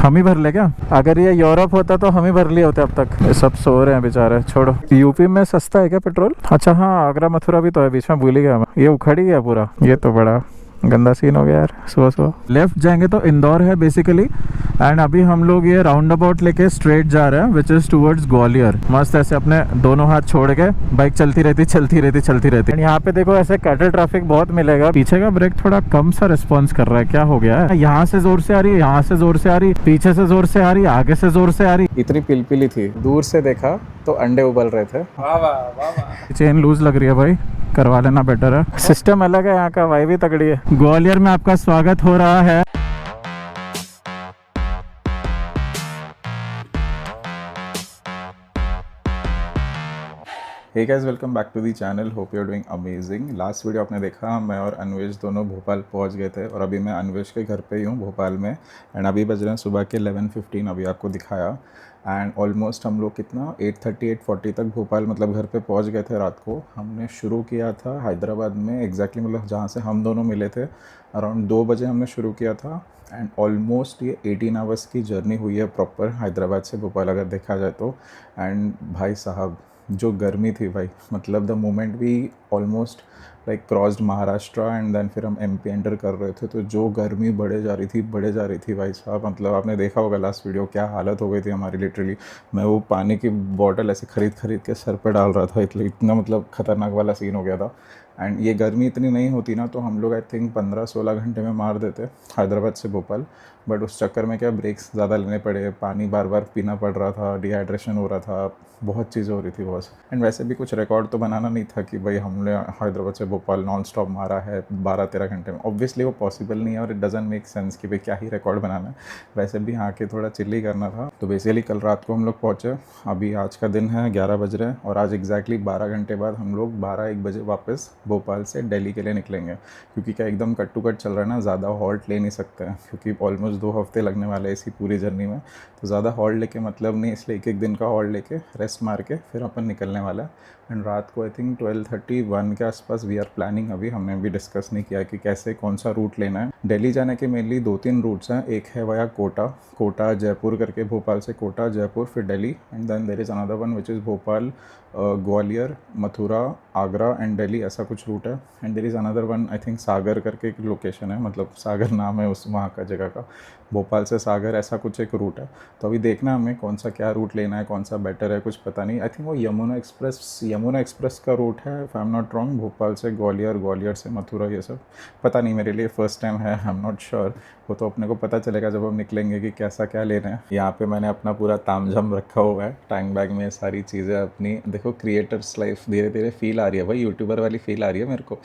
हम ही भर ले क्या? अगर ये यूरोप होता तो हम ही भर लिए होते अब तक। ये सब सो रहे हैं बेचारे, छोड़ो। यूपी में सस्ता है क्या पेट्रोल? अच्छा हाँ, आगरा मथुरा भी तो है, बीच में भूल ही गया मैं। ये उखड़ ही गया पूरा, ये तो बड़ा गंदा सीन हो गया यार। सुबह सुबह लेफ्ट जाएंगे तो इंदौर है बेसिकली, एंड अभी हम लोग ये राउंड अबाउट लेके स्ट्रेट जा रहे हैं विच इज टूवर्ड्स ग्वालियर। मस्त ऐसे अपने दोनों हाथ छोड़ के बाइक चलती रहती चलती रहती चलती रहती। एंड यहाँ पे देखो ऐसे कैटल ट्रैफिक बहुत मिलेगा। पीछे का ब्रेक थोड़ा कम सा रिस्पॉन्स कर रहा है, क्या हो गया है? यहाँ से जोर से आ रही है, यहाँ से जोर से आ रही, पीछे से जोर से आ रही, आगे से जोर से आ रही। इतनी पिलपिली थी, दूर से देखा तो अंडे उबल रहे थे। वाह वाह वाह। चेन लूज लग रही है भाई, करवा लेना बेटर है। सिस्टम अलग है यहाँ का, वाई भी तगड़ी है। ग्वालियर में आपका स्वागत हो रहा है। Hey guys, welcome back to the channel. Hope you are doing amazing. Last video आपने देखा, मैं और अन्वेश दोनों भोपाल पहुंच गए थे और अभी मैं अन्वेश के घर पे ही हूँ भोपाल में। एंड अभी बज रहे हैं सुबह के 11:15, अभी आपको दिखाया। एंड ऑलमोस्ट हम लोग कितना 8:30 8:40 तक भोपाल मतलब घर पे पहुंच गए थे रात को। हमने शुरू किया था हैदराबाद में एग्जैक्टली, मतलब जहाँ से हम दोनों मिले थे अराउंड 2 बजे हमने शुरू किया था। एंड ऑलमोस्ट ये 18 आवर्स की जर्नी हुई है प्रॉपर हैदराबाद से भोपाल अगर देखा जाए तो। एंड भाई साहब जो गर्मी थी भाई, मतलब the moment we almost like crossed Maharashtra and then फिर हम एमपी एंटर कर रहे थे, तो जो गर्मी बढ़े जा रही थी भाई साहब। मतलब आपने देखा होगा लास्ट वीडियो, क्या हालत हो गई थी हमारी लिटरली। मैं वो पानी की बॉटल ऐसे खरीद के सर पे डाल रहा था, इतना मतलब ख़तरनाक वाला सीन हो गया था। एंड ये गर्मी इतनी नहीं होती ना तो हम लोग आई थिंक 15-16 घंटे में मार देते हैदराबाद से भोपाल। बट उस चक्कर में क्या ब्रेक्स ज़्यादा लेने पड़े, पानी बार बार पीना पड़ रहा था, डिहाइड्रेशन हो रहा था, बहुत चीज़ें हो रही थी बॉस। एंड वैसे भी कुछ रिकॉर्ड तो बनाना नहीं था कि भाई हमने हैदराबाद से भोपाल नॉन स्टॉप मारा है 12-13 घंटे में। ऑब्वियसली वो पॉसिबल नहीं है और इट डजंट मेक सेंस कि भाई क्या ही रिकॉर्ड बनाना है। वैसे भी यहाँ के थोड़ा चिल्ली करना था। तो बेसिकली कल रात को हम लोग पहुँचे, अभी आज का दिन है 11 बज रहे हैं और आज एग्जैक्टली 12 घंटे बाद हम लोग 12-1 बजे वापस भोपाल से दिल्ली के लिए निकलेंगे। क्योंकि क्या एकदम कट टू कट चल रहा है ना, ज़्यादा हॉल्ट ले नहीं सकते हैं क्योंकि ऑलमोस्ट 2 हफ्ते लगने वाले हैं इसी पूरी जर्नी में। तो ज़्यादा हॉल्ट लेके मतलब नहीं, इसलिए एक दिन का हॉल्ट लेके रेस्ट मार के फिर अपन निकलने वाला है। एंड रात को आई थिंक 12:30-1 के आसपास वी आर प्लानिंग। अभी हमने भी डिस्कस नहीं किया कि कैसे कौन सा रूट लेना है। दिल्ली जाने के मेनली 2-3 रूट्स हैं। एक है वाया कोटा जयपुर करके, भोपाल से कोटा जयपुर फिर Delhi. And then there is another one which is Bhopal Gwalior Mathura Agra and Delhi, ऐसा कुछ रूट है। And there is another one I think Sagar करके एक लोकेशन है, मतलब सागर नाम है उस वहाँ का जगह का, भोपाल से सागर ऐसा कुछ एक रूट है। तो अभी देखना हमें कौन सा क्या रूट लेना है, कौन सा बेटर है, कुछ पता नहीं। आई थिंक वो यमुना एक्सप्रेस का रूट है if I am not wrong, Bhopal से ग्वालियर से मथुरा, ये सब पता नहीं, मेरे लिए फ़र्स्ट टाइम है, आई एम नॉट श्योर। वो तो अपने को पता चलेगा जब हम निकलेंगे कि कैसा क्या लेना है। यहाँ पे मैंने अपना पूरा तामझाम रखा हुआ है टैंक बैग में, सारी चीज़ें अपनी। देखो क्रिएटर्स लाइफ धीरे धीरे फील आ रही है भाई, यूट्यूबर वाली फील आ रही है मेरे को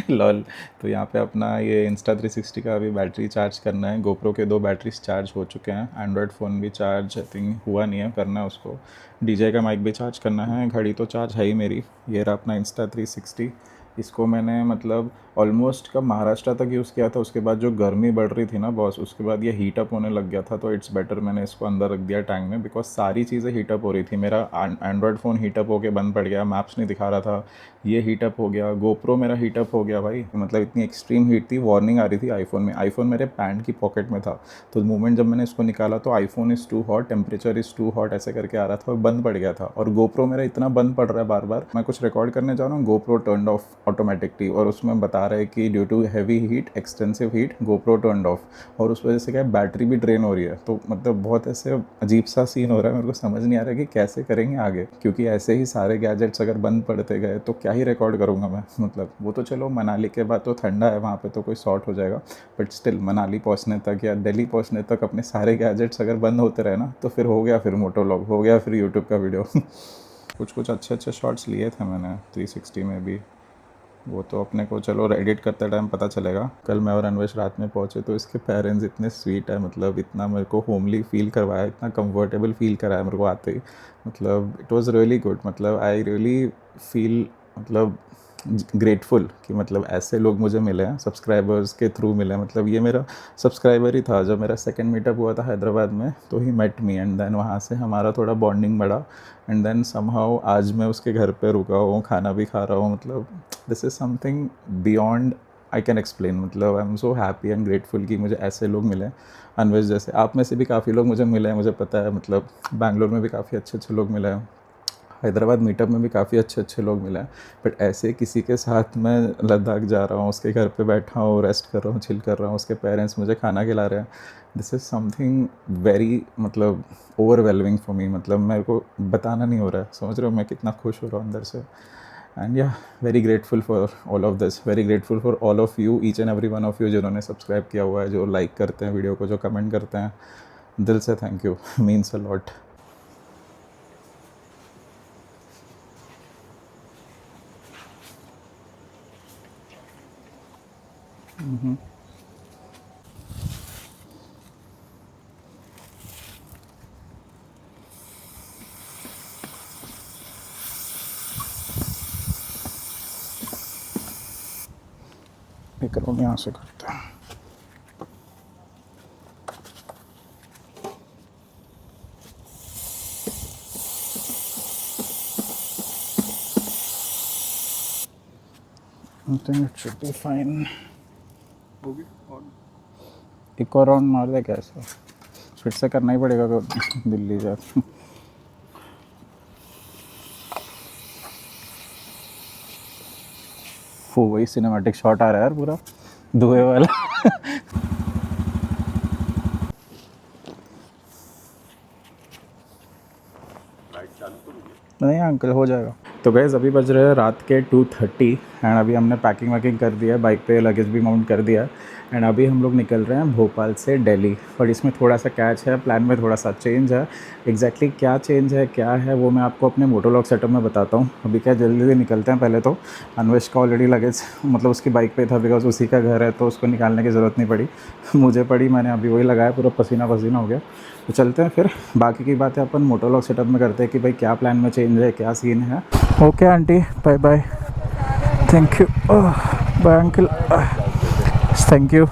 लॉल। तो यहाँ पे अपना ये Insta360 का अभी बैटरी चार्ज करना है। गोप्रो के 2 बैटरीज चार्ज हो चुके हैं, एंड्रॉयड फ़ोन भी चार्ज आई थिंक हुआ नहीं है, करना है उसको। डीजे का माइक भी चार्ज करना है, घड़ी तो चार्ज है ही मेरी। ये रहा अपना Insta360। इसको मैंने मतलब ऑलमोस्ट कब महाराष्ट्र तक यूज़ किया था, उसके बाद जो गर्मी बढ़ रही थी ना बॉस, उसके बाद ये हीट अप होने लग गया था। तो इट्स बेटर मैंने इसको अंदर रख दिया टैंक में, बिकॉज सारी चीज़ें हीट अप हो रही थी। मेरा एंड्रॉयड फ़ोन हीट अप होकर बंद पड़ गया, मैप्स नहीं दिखा रहा था, ये हीट अप हो गया। गोप्रो मेरा हीट अप हो गया भाई, मतलब इतनी एक्सट्रीम हीट थी, वार्निंग आ रही थी आईफोन में। आईफोन मेरे पैंट की पॉकेट में था, तो मोमेंट जब मैंने इसको निकाला तो iPhone is too hot, temperature is too hot ऐसे करके आ रहा था और बंद पड़ गया था। और गोप्रो मेरा इतना बंद पड़ रहा है बार बार, मैं कुछ रिकॉर्ड करने जा रहा हूँ, गोप्रो टर्न ऑफ ऑटोमेटिकली, और उसमें बता रहा है कि due to heavy heat, extensive heat, GoPro turn off, और उस वजह से क्या बैटरी भी ड्रेन हो रही है। तो मतलब बहुत ऐसे अजीब सा सीन हो रहा है, मेरे को समझ नहीं आ रहा है कि कैसे करेंगे आगे, क्योंकि ऐसे ही सारे गैजेट्स अगर बंद पड़ते गए तो क्या ही रिकॉर्ड करूँगा मैं। मतलब वो तो चलो मनाली के बाद तो ठंडा है, वहाँ पे तो कोई सॉर्ट हो जाएगा, बट स्टिल मनाली पहुँचने तक या दिल्ली पहुँचने तक अपने सारे गैजेट्स अगर बंद होते रहे ना तो फिर हो गया, फिर मोटोलॉग हो गया, फिर यूट्यूब का वीडियो कुछ अच्छे शॉट्स लिए थे मैंने 360 में भी, वो तो अपने को चलो एडिट करते टाइम पता चलेगा। कल मैं और अन्वेश रात में पहुँचे तो इसके पेरेंट्स इतने स्वीट है, मतलब इतना मेरे को होमली फील करवाया, इतना कंफर्टेबल फील कराया मेरे को आते ही। मतलब इट वाज रियली गुड, मतलब आई रियली फील मतलब ग्रेटफुल कि मतलब ऐसे लोग मुझे मिले हैं, सब्सक्राइबर्स के थ्रू मिले। मतलब ये मेरा सब्सक्राइबर ही था, जब मेरा सेकंड मीटअप हुआ था हैदराबाद में तो he met me, and then वहाँ से हमारा थोड़ा बॉन्डिंग बढ़ा। एंड देन समहाउ आज मैं उसके घर पे रुका हूँ, खाना भी खा रहा हूँ। मतलब this is something beyond I can explain, मतलब I am so happy and grateful कि मुझे ऐसे लोग मिले अनवेश जैसे। आप में से भी काफ़ी लोग मुझे मिले हैं, मुझे पता है, मतलब बैंगलोर में भी काफ़ी अच्छे लोग मिले हैं, हैदराबाद मीटअप में भी काफ़ी अच्छे लोग मिले हैं, बट ऐसे किसी के साथ मैं लद्दाख जा रहा हूँ, उसके घर पे बैठा हूँ, रेस्ट कर रहा हूँ, चिल कर रहा हूँ, उसके पेरेंट्स मुझे खाना खिला रहे हैं, दिस इज़ समथिंग वेरी मतलब ओवरवेलमिंग फॉर मी, मतलब मेरे को बताना नहीं हो रहा है, समझ रहे हो मैं कितना खुश हो रहा हूँ अंदर से। एंड या very grateful for all of this, very grateful for all of you, each and every one of you जिन्होंने सब्सक्राइब किया हुआ है, जो लाइक करते हैं वीडियो को, जो कमेंट करते हैं, दिल से thank you, means a lot. एक रूम यहाँ से करते हैं। I think it should be fine. एक और राउंड मार दे कैसे, फिर से करना ही पड़ेगा दिल्ली जा। वो वही सिनेमैटिक शॉट आ रहा है यार पूरा धुएं वाला। नहीं अंकल हो जाएगा। तो गैस अभी बज रहे हैं रात के 2:30 एंड अभी हमने पैकिंग वैकिंग कर दिया है, बाइक पे लगेज भी माउंट कर दिया है एंड अभी हम लोग निकल रहे हैं भोपाल से दिल्ली। पर इसमें थोड़ा सा कैच है, प्लान में थोड़ा सा चेंज है। एग्जैक्टली क्या चेंज है क्या है वो मैं आपको अपने मोटोलॉग सेटअप में बताता हूँ। अभी क्या जल्दी निकलते हैं। पहले तो अन्वेश का ऑलरेडी लगेज मतलब उसकी बाइक पे था, बिकॉज उसी का घर है तो उसको निकालने की ज़रूरत नहीं पड़ी, मुझे पड़ी, मैंने अभी वही लगाया, पूरा पसीना पसीना हो गया। तो चलते हैं फिर, बाकी की बातें अपन मोटोलॉग सेटअप में करते हैं कि भाई क्या प्लान में चेंज है, क्या सीन है। Okay aunty, bye bye, thank you, bye uncle, thank you.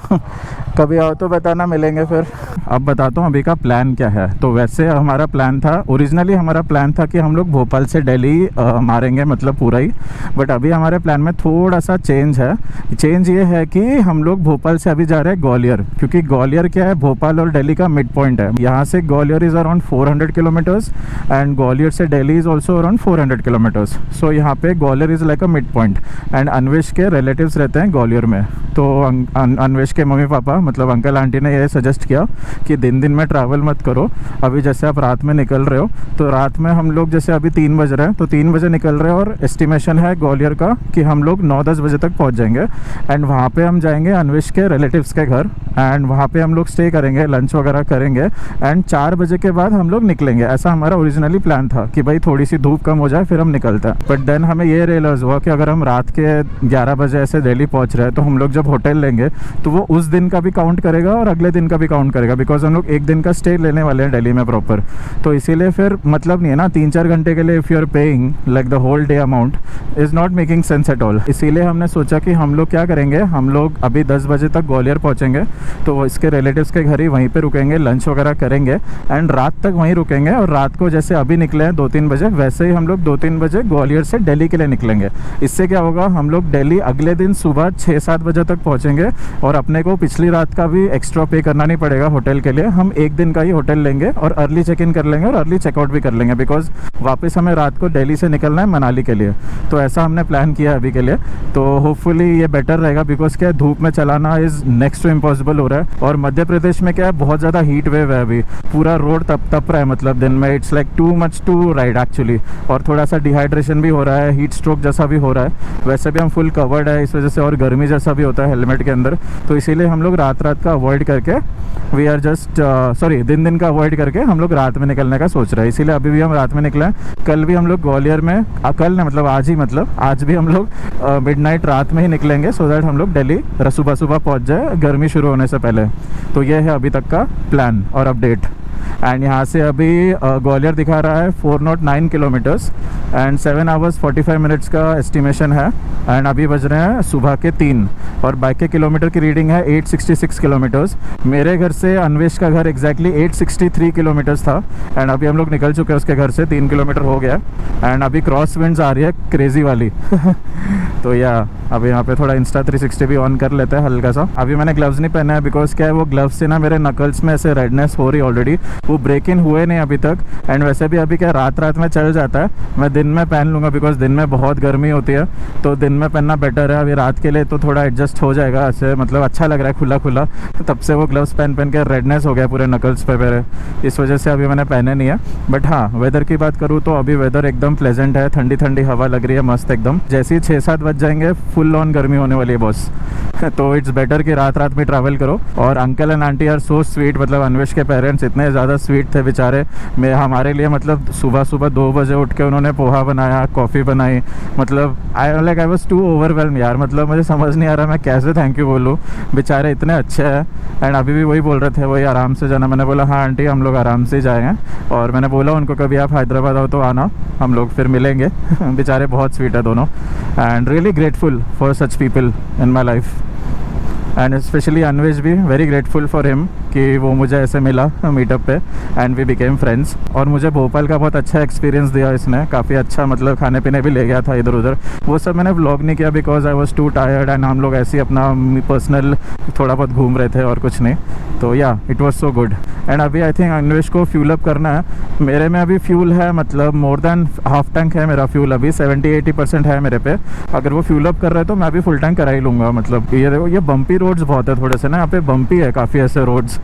कभी आओ तो बताना, मिलेंगे फिर। अब बताता हूँ अभी का प्लान क्या है। तो वैसे हमारा प्लान था, ओरिजिनली हमारा प्लान था कि हम लोग भोपाल से दिल्ली मारेंगे, मतलब पूरा ही। बट अभी हमारे प्लान में थोड़ा सा चेंज है। चेंज ये है कि हम लोग भोपाल से अभी जा रहे हैं ग्वालियर, क्योंकि ग्वालियर क्या है, भोपाल और दिल्ली का मिड पॉइंट है। यहाँ से Gwalior is around 400 kilometres and Gwalior से Delhi is also around 400 kilometres. So यहाँ पे Gwalior is like a mid point and Anvesh के रिलेटिव्स रहते हैं ग्वालियर में। तो अन्वेश के मम्मी पापा मतलब अंकल आंटी ने ये सजेस्ट किया कि दिन में ट्रैवल मत करो। अभी जैसे आप रात में निकल रहे हो, तो रात में हम लोग जैसे अभी 3 बज रहे हैं, तो 3 बजे निकल रहे हैं और एस्टिमेशन है ग्वालियर का कि हम लोग 9-10 बजे तक पहुंच जाएंगे एंड वहाँ पे हम जाएंगे अन्वेश के रिलेटिव्स के घर एंड वहाँ पे हम लोग स्टे करेंगे, लंच वगैरह करेंगे एंड 4 बजे के बाद हम लोग निकलेंगे। ऐसा हमारा ओरिजिनली प्लान था कि भाई थोड़ी सी धूप कम हो जाए फिर हम निकलते हैं। बट देन हमें ये रियलाइज़ हुआ कि अगर हम रात के 11 बजे ऐसे दिल्ली पहुँच रहे हैं तो हम लोग जब होटल लेंगे तो वो उस दिन का भी काउंट करेगा और अगले दिन का भी काउंट करेगा, बिकॉज हम लोग एक दिन का स्टे लेने वाले हैं दिल्ली में प्रॉपर। तो इसीलिए फिर मतलब नहीं है ना 3-4 घंटे के लिए if you are paying like the whole day amount is not making sense at all. इसीलिए हमने सोचा कि हम लोग क्या करेंगे, हम लोग अभी 10 बजे तक ग्वालियर पहुँचेंगे, तो इसके रिलेटिव्स के घर ही वहीं पर रुकेंगे, लंच वगैरह करेंगे एंड रात तक वहीं रुकेंगे। और रात को जैसे अभी निकले हैं 2-3 बजे, वैसे ही हम लोग 2-3 बजे ग्वालियर से दिल्ली के लिए निकलेंगे। इससे क्या होगा, हम लोग दिल्ली अगले दिन सुबह 6-7 बजे तक पहुँचेंगे और अपने को पिछली रात का भी एक्स्ट्रा पे करना नहीं पड़ेगा होटल के लिए। हम एक दिन का ही होटल लेंगे और अर्ली चेक इन कर लेंगे और अर्ली चेकआउट भी कर लेंगे, बिकॉज वापस हमें रात को दिल्ली से निकलना है मनाली के लिए। तो ऐसा हमने प्लान किया अभी के लिए। तो होपफुली ये बेटर रहेगा, बिकॉज क्या है धूप में चलाना इज़ नेक्स्ट टू इम्पॉसिबल हो रहा है। और मध्य प्रदेश में क्या है बहुत ज़्यादा हीट वेव है, अभी पूरा रोड तप रहा है, मतलब दिन में it's like too much to ride actually. और थोड़ा सा डिहाइड्रेशन भी हो रहा है, हीट स्ट्रोक जैसा भी हो रहा है। वैसे भी हम फुल कवर्ड है इस वजह से, और गर्मी जैसा भी होता है हेलमेट के अंदर। तो इसीलिए हम लोग रात का अवॉइड करके वी आर जस्ट दिन का अवॉइड करके हम लोग रात में निकलने का सोच रहे हैं। इसीलिए अभी भी हम रात में निकले हैं। कल भी हम लोग ग्वालियर में कल ने मतलब आज ही, मतलब आज भी हम लोग मिडनाइट रात में ही निकलेंगे, सो दैट हम लोग दिल्ली सुबह पहुंच जाए गर्मी शुरू होने से पहले। तो ये है अभी तक का प्लान और अपडेट। एंड यहाँ से अभी ग्वालियर दिखा रहा है 409 किलोमीटर्स एंड 7 आवर्स 45 मिनट्स का एस्टिमेशन है। एंड अभी बज रहे हैं सुबह के 3 और बाइक के किलोमीटर की रीडिंग है 866 किलोमीटर्स। मेरे घर से अन्वेश का घर एग्जैक्टली 863 किलोमीटर्स था एंड अभी हम लोग निकल चुके हैं उसके घर से, 3 किलोमीटर हो गया एंड अभी क्रॉस विंड्स आ रही है क्रेजी वाली तो या अभी यहाँ पे थोड़ा इंस्टा 360 भी ऑन कर लेते हैं हल्का सा। अभी मैंने ग्लव्स नहीं पहना है बिकॉज क्या है वो ग्लव्स से ना मेरे नकल्स में ऐसे रेडनेस हो रही ऑलरेडी, वो ब्रेक इन हुए नहीं अभी तक। एंड वैसे भी अभी क्या रात में चल जाता है, मैं दिन में पहन लूँगा बिकॉज दिन में बहुत गर्मी होती है तो दिन में पहनना बेटर है। अभी रात के लिए तो थोड़ा एडजस्ट हो जाएगा, ऐसे मतलब अच्छा लग रहा है खुला खुला। तब से वो ग्लव्स पहन के रेडनेस हो गया पूरे नकल्स पे मेरे, इस वजह से अभी मैंने पहने नहीं है। बट हाँ, वेदर की बात करूँ तो अभी वेदर एकदम प्लेजेंट है, ठंडी ठंडी हवा लग रही है मस्त एकदम। जैसे ही 6-7 बज जाएंगे फुल ऑन गर्मी होने वाली है बॉस तो इट्स बेटर कि रात में ट्रैवल करो। और uncle and aunty are so sweet, मतलब अन्वेश के पेरेंट्स इतने ज़्यादा स्वीट थे बेचारे। मैं हमारे लिए मतलब सुबह 2 बजे उठ के उन्होंने पोहा बनाया, कॉफ़ी बनाई, मतलब आई वाज टू ओवरवेल्म यार, मतलब मुझे समझ नहीं आ रहा मैं कैसे थैंक यू बोलूँ। बेचारे इतने अच्छे हैं। एंड अभी भी वही बोल रहे थे वही आराम से जाना, मैंने बोला हाँ आंटी हम लोग आराम से जाएंगे। और मैंने बोला उनको कभी आप हैदराबाद आओ तो आना, हम लोग फिर मिलेंगे बेचारे बहुत स्वीट है दोनों and really grateful for such people in my life. And specially Anvesh भी वेरी ग्रेटफुल फॉर हिम कि वो मुझे ऐसे मिला मीटअप पे एंड वी बिकेम फ्रेंड्स। और मुझे भोपाल का बहुत अच्छा एक्सपीरियंस दिया इसने, काफ़ी अच्छा, मतलब खाने पीने भी ले गया था इधर उधर। वो सब मैंने व्लॉग नहीं किया because I was to tired and हम लोग ऐसे ही अपना पर्सनल थोड़ा बहुत घूम रहे थे और कुछ नहीं। तो या it was so good. And अभी आई थिंक अन्वेश को फ्यूल अप करना है। मेरे में अभी फ्यूल है, मतलब मोर देन हाफ टैंक है मेरा फ्यूल, अभी 70-80% है मेरे पे। अगर वो फ्यूल अप कर रहा है तो मैं अभी फुल टैंक करा ही लूँगा। मतलब ये देखो ये बम्पी रोड्स बहुत है थोड़े से ना, यहाँ पे बम्पी है काफ़ी ऐसे रोड्स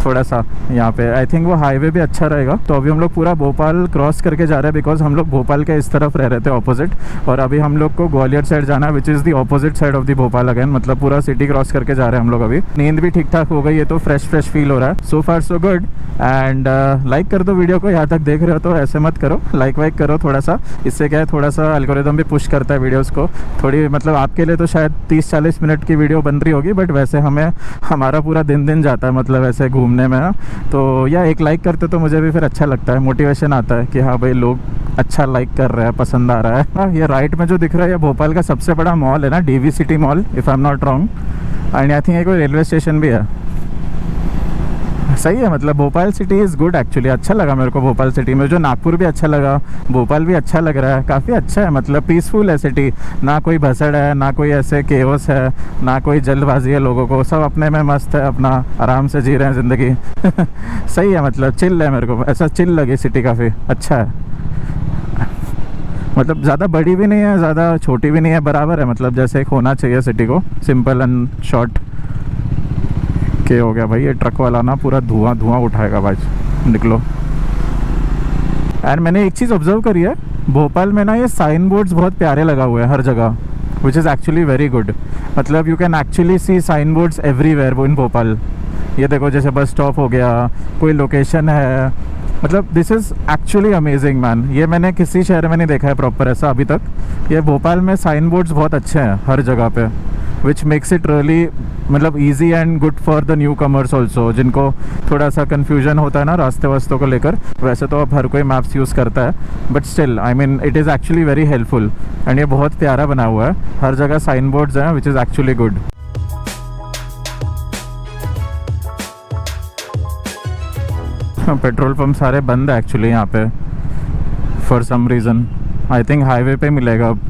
थोड़ा सा यहाँ पे। आई थिंक वो हाईवे भी अच्छा रहेगा। तो अभी हम लोग पूरा भोपाल क्रॉस करके जा रहे हैं बिकॉज हम लोग भोपाल के इस तरफ रह रहे थे ऑपोजिट, और अभी हम लोग को ग्वालियर साइड जाना है which is the opposite side of the Bhopal again. मतलब पूरा सिटी क्रॉस करके जा रहे हैं हम लोग। अभी नींद भी ठीक ठाक हो गई है तो फ्रेश फील हो रहा है। सो फार सो गुड। एंड लाइक कर दो वीडियो को, यहाँ तक देख रहे हो तो ऐसे मत करो, लाइक वाइक करो थोड़ा सा। इससे क्या है थोड़ा सा एल्गोरिदम भी पुश करता है वीडियोस को थोड़ी, मतलब आपके लिए तो शायद 30-40 मिनट की वीडियो बन रही होगी बट वैसे हमें हमारा पूरा दिन जाता है मतलब ऐसे घूमने में। तो या एक लाइक करते तो मुझे भी फिर अच्छा लगता है, मोटिवेशन आता है कि हाँ भाई लोग अच्छा लाइक कर रहे हैं, पसंद आ रहा है। हाँ, ये राइट में जो दिख रहा है ये भोपाल का सबसे बड़ा मॉल है ना, DV city mall if I am not wrong. And I think ये कोई रेलवे स्टेशन भी है। सही है, मतलब Bhopal city is good actually. अच्छा लगा मेरे को भोपाल सिटी में, जो नागपुर भी अच्छा लगा, भोपाल भी अच्छा लग रहा है, काफ़ी अच्छा है। मतलब पीसफुल है सिटी, ना कोई भसड़ है, ना कोई ऐसे केओस है, ना कोई जल्दबाजी है लोगों को, सब अपने में मस्त है, अपना आराम से जी रहे हैं ज़िंदगी सही है, मतलब चिल है, मेरे को ऐसा चिल लगी सिटी, काफ़ी अच्छा है। मतलब ज़्यादा बड़ी भी नहीं है, ज़्यादा छोटी भी नहीं है, बराबर है, मतलब जैसे एक होना चाहिए सिटी को, सिंपल एंड शॉर्ट। के हो गया भाई, ये ट्रक वाला ना पूरा धुआं उठाएगा भाई, निकलो। एंड मैंने एक चीज़ ऑब्जर्व करी है, भोपाल में ना ये साइन बोर्ड्स बहुत प्यारे लगा हुए हैं हर जगह, which is actually very good. मतलब you can actually see sign boards everywhere वो इन भोपाल। ये देखो जैसे बस स्टॉप हो गया, कोई लोकेशन है, मतलब this is actually amazing man. ये मैंने किसी शहर में नहीं देखा है प्रॉपर ऐसा अभी तक। ये भोपाल में साइन बोर्ड्स बहुत अच्छे हैं हर जगह पे, विच मेक्स इट रियली मतलब easy and good for the new commerce also, जिनको थोड़ा सा कन्फ्यूजन होता है ना रास्ते वास्तों को लेकर। वैसे तो अब हर कोई मैप्स यूज़ करता है but still I mean it is actually very helpful. And ये बहुत प्यारा बना हुआ है, हर जगह साइन बोर्ड्स हैं which is actually good. Petrol pump सारे बंद है एक्चुअली यहाँ पे for some reason. I think highway पे मिलेगा अब।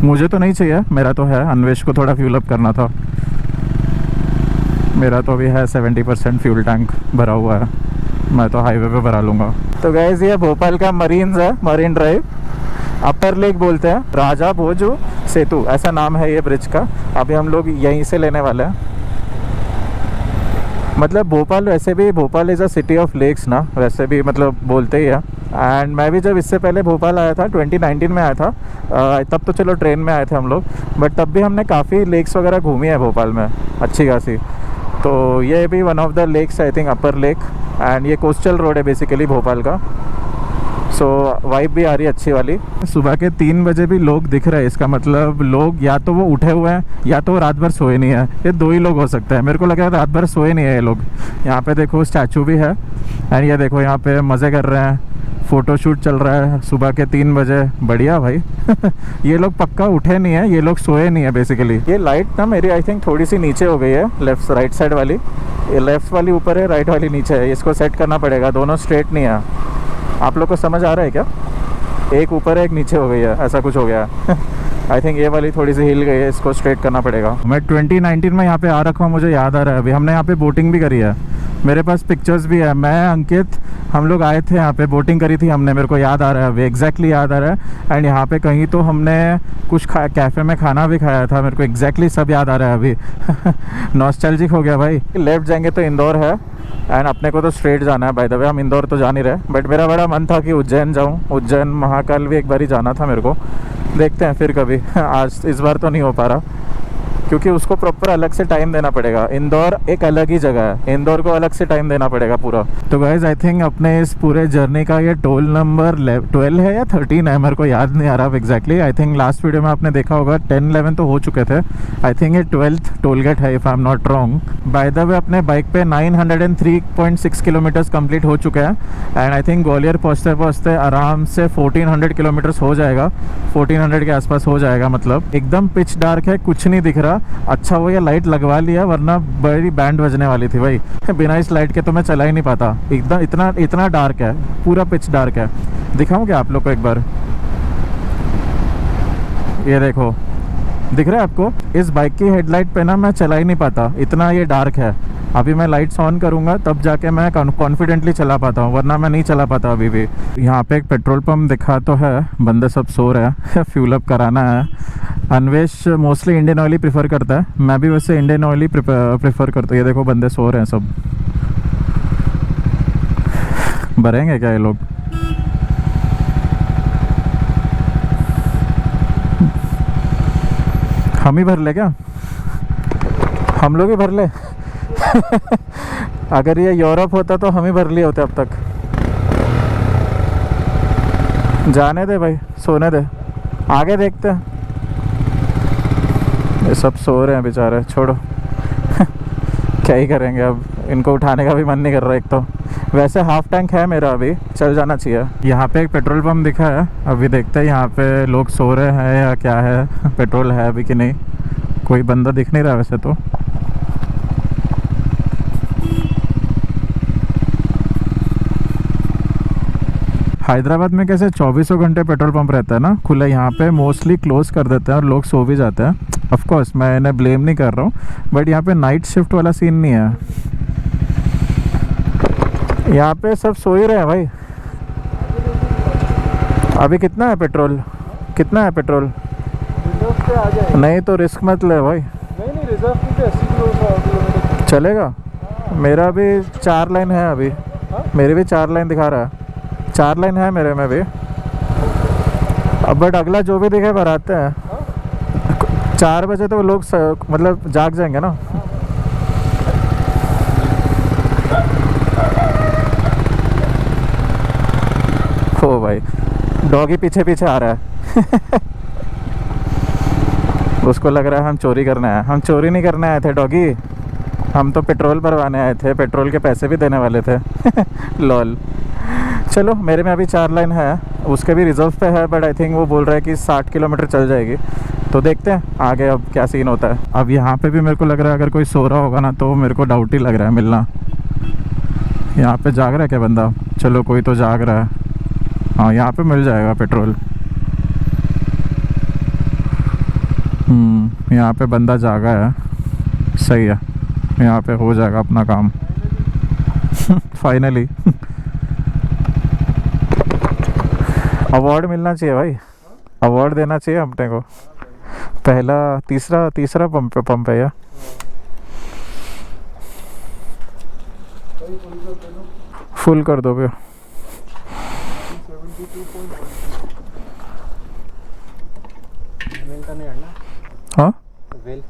मुझे तो नहीं चाहिए, मेरा तो है, अन्वेश को थोड़ा फ्यूल अप करना था। मेरा तो अभी है 70% फ्यूल टैंक भरा हुआ है, मैं तो हाईवे पे भरा लूँगा। तो गाइस ये भोपाल का मरीन्स है, मरीन ड्राइव, अपर लेक बोलते हैं, राजा भोजू सेतु ऐसा नाम है ये ब्रिज का। अभी हम लोग यहीं से लेने वाले हैं। मतलब भोपाल वैसे भी, Bhopal is a city of lakes ना, वैसे भी मतलब बोलते ही है। एंड मैं भी जब इससे पहले भोपाल आया था 2019 में आया था, तब तो चलो ट्रेन में आए थे हम लोग, बट तब भी हमने काफ़ी लेक्स वगैरह घूमी है भोपाल में अच्छी खासी। तो ये भी one of the lakes I think, upper lake. And ये कोस्टल रोड है बेसिकली भोपाल का। सो वाइब भी आ रही है अच्छी वाली। सुबह के 3 बजे भी लोग दिख रहे हैं, इसका मतलब लोग या तो वो उठे हुए हैं या तो रात भर सोए नहीं है। ये 2 ही लोग हो सकते हैं, मेरे को लग रहा है रात भर सोए नहीं है ये लोग। यहाँ पे देखो स्टैचू भी है एंड ये देखो यहाँ पे मज़े कर रहे हैं, फ़ोटो शूट चल रहा है सुबह के 3 बजे। बढ़िया भाई। ये लोग पक्का उठे नहीं है, ये लोग सोए नहीं है बेसिकली। ये लाइट ना मेरी आई थिंक थोड़ी सी नीचे हो गई है, लेफ्ट राइट साइड वाली। ये लेफ्ट वाली ऊपर है, राइट वाली नीचे है, इसको सेट करना पड़ेगा, दोनों स्ट्रेट नहीं है। आप लोग को समझ आ रहा है क्या? एक ऊपर है एक नीचे हो गई है, ऐसा कुछ हो गया है। आई थिंक ये वाली थोड़ी सी हिल गई है, इसको स्ट्रेट करना पड़ेगा। मैं 2019 में यहाँ पे आ रखा हूँ, मुझे याद आ रहा है अभी। हमने यहाँ पे बोटिंग भी करी है, मेरे पास पिक्चर्स भी है। मैं अंकित हम लोग आए थे यहाँ पे, बोटिंग करी थी हमने, मेरे को याद आ रहा है अभी, एग्जैक्टली याद आ रहा है। एंड यहाँ पे कहीं तो हमने कुछ कैफ़े में खाना भी खाया था, मेरे को एग्जैक्टली सब याद आ रहा है अभी। नॉस्टैल्जिक हो गया भाई। लेफ्ट जाएंगे तो इंदौर है, एंड अपने को तो स्ट्रेट जाना है। बाय द वे हम इंदौर तो जा नहीं रहे, बट मेरा बड़ा मन था कि उज्जैन जाऊँ। उज्जैन महाकाल भी एक बार ही जाना था मेरे को, देखते हैं फिर कभी। आज इस बार तो नहीं हो पा रहा, क्योंकि उसको प्रॉपर अलग से टाइम देना पड़ेगा। इंदौर एक अलग ही जगह है, इंदौर को अलग से टाइम देना पड़ेगा पूरा। तो गाइज आई थिंक अपने इस पूरे जर्नी का ये टोल नंबर 12 है या 13 है, मेरे को याद नहीं आ रहा exactly. I think last video में आपने देखा होगा 10-11 तो हो चुके थे। आई थिंक ये 12th टोल गेट है, if I am not wrong. By the way अपने बाइक पे 903.6 किलोमीटर्स कंप्लीट हो चुके हैं। एंड आई थिंक ग्वालियर पहुँचते पहुँचते आराम से 1400 किलोमीटर्स हो जाएगा, 1400 के आसपास हो जाएगा। मतलब एकदम पिच डार्क है, कुछ नहीं दिख रहा। अच्छा वो ये लाइट लगवा लिया, वरना बड़ी बैंड बजने वाली थी भाई। बिना इस लाइट के तो मैं चला ही नहीं पाता, एकदम इतना डार्क है, पूरा पिच डार्क है। दिखाऊं क्या आप लोग को एक बार? ये देखो, दिख रहा है आपको? इस बाइक की हेडलाइट पे ना मैं चला ही नहीं पाता, इतना ये डार्क है। अभी मैं लाइट्स ऑन करूँगा तब जाके मैं कॉन्फिडेंटली चला पाता हूँ, वरना मैं नहीं चला पाता अभी भी। यहाँ पे एक पेट्रोल पंप दिखा तो है, बंदे सब सो रहे हैं। फ्यूल अप कराना है। अन्वेश मोस्टली इंडियन ऑयल ही प्रेफर करता है, मैं भी वैसे इंडियन ऑयल ही प्रेफर करता हूँ। ये देखो बंदे सो रहे हैं सब। भरेंगे क्या ये लोग? हम ही भर ले क्या? हम लोग ही भर ले। अगर ये यूरोप होता तो हम ही भर लिए होते अब तक। जाने दे भाई, सोने दे, आगे देखते हैं। ये सब सो रहे हैं बेचारे, छोड़ो। क्या ही करेंगे अब, इनको उठाने का भी मन नहीं कर रहा एक तो। वैसे हाफ टैंक है मेरा, अभी चल जाना चाहिए। यहाँ पे एक पेट्रोल पंप दिखा है, अभी देखते हैं यहाँ पे लोग सो रहे हैं या क्या है, पेट्रोल है अभी कि नहीं। कोई बंदा दिख नहीं रहा वैसे तो। हैदराबाद में कैसे 24 घंटे पेट्रोल पंप रहता है ना खुला, यहाँ पे मोस्टली क्लोज कर देते हैं और लोग सो भी जाते हैं। ऑफ कोर्स मैं इन्हें ब्लेम नहीं कर रहा हूँ, बट यहाँ पे नाइट शिफ्ट वाला सीन नहीं है। यहाँ पे सब सो ही रहे हैं भाई। अभी कितना है पेट्रोल? कितना है पेट्रोल? नहीं तो रिस्क मत ले भाई। नहीं रिजर्व पे 80 किलोमीटर चलेगा। मेरा भी 4 लाइन है अभी, मेरी भी 4 लाइन दिखा रहा है, 4 लाइन है मेरे में भी। अब बट अगला जो भी दिखे भराते हैं। 4 बजे तो लोग मतलब जाग जाएंगे ना। ओ भाई, डॉगी पीछे पीछे आ रहा है। उसको लग रहा है हम चोरी करने आए। हम चोरी नहीं करने आए थे डॉगी, हम तो पेट्रोल भरवाने आए थे, पेट्रोल के पैसे भी देने वाले थे। लॉल। चलो मेरे में अभी 4 लाइन है, उसके भी रिजर्व पे है, बट आई थिंक वो बोल रहा है कि 60 किलोमीटर चल जाएगी। तो देखते हैं आगे अब क्या सीन होता है। अब यहाँ पे भी मेरे को लग रहा है अगर कोई सो रहा होगा ना तो मेरे को डाउट ही लग रहा है मिलना। यहाँ पे जाग रहा है क्या बंदा? चलो कोई तो जाग रहा है। हाँ यहाँ पे मिल जाएगा पेट्रोल। यहाँ पे बंदा जागा है, सही है, यहाँ पे हो जाएगा अपना काम। फाइनली। अवार्ड मिलना चाहिए भाई, अवार्ड देना चाहिए अपने को। पहला तीसरा पंप है यार। फुल कर दो भैया। हाँ वेल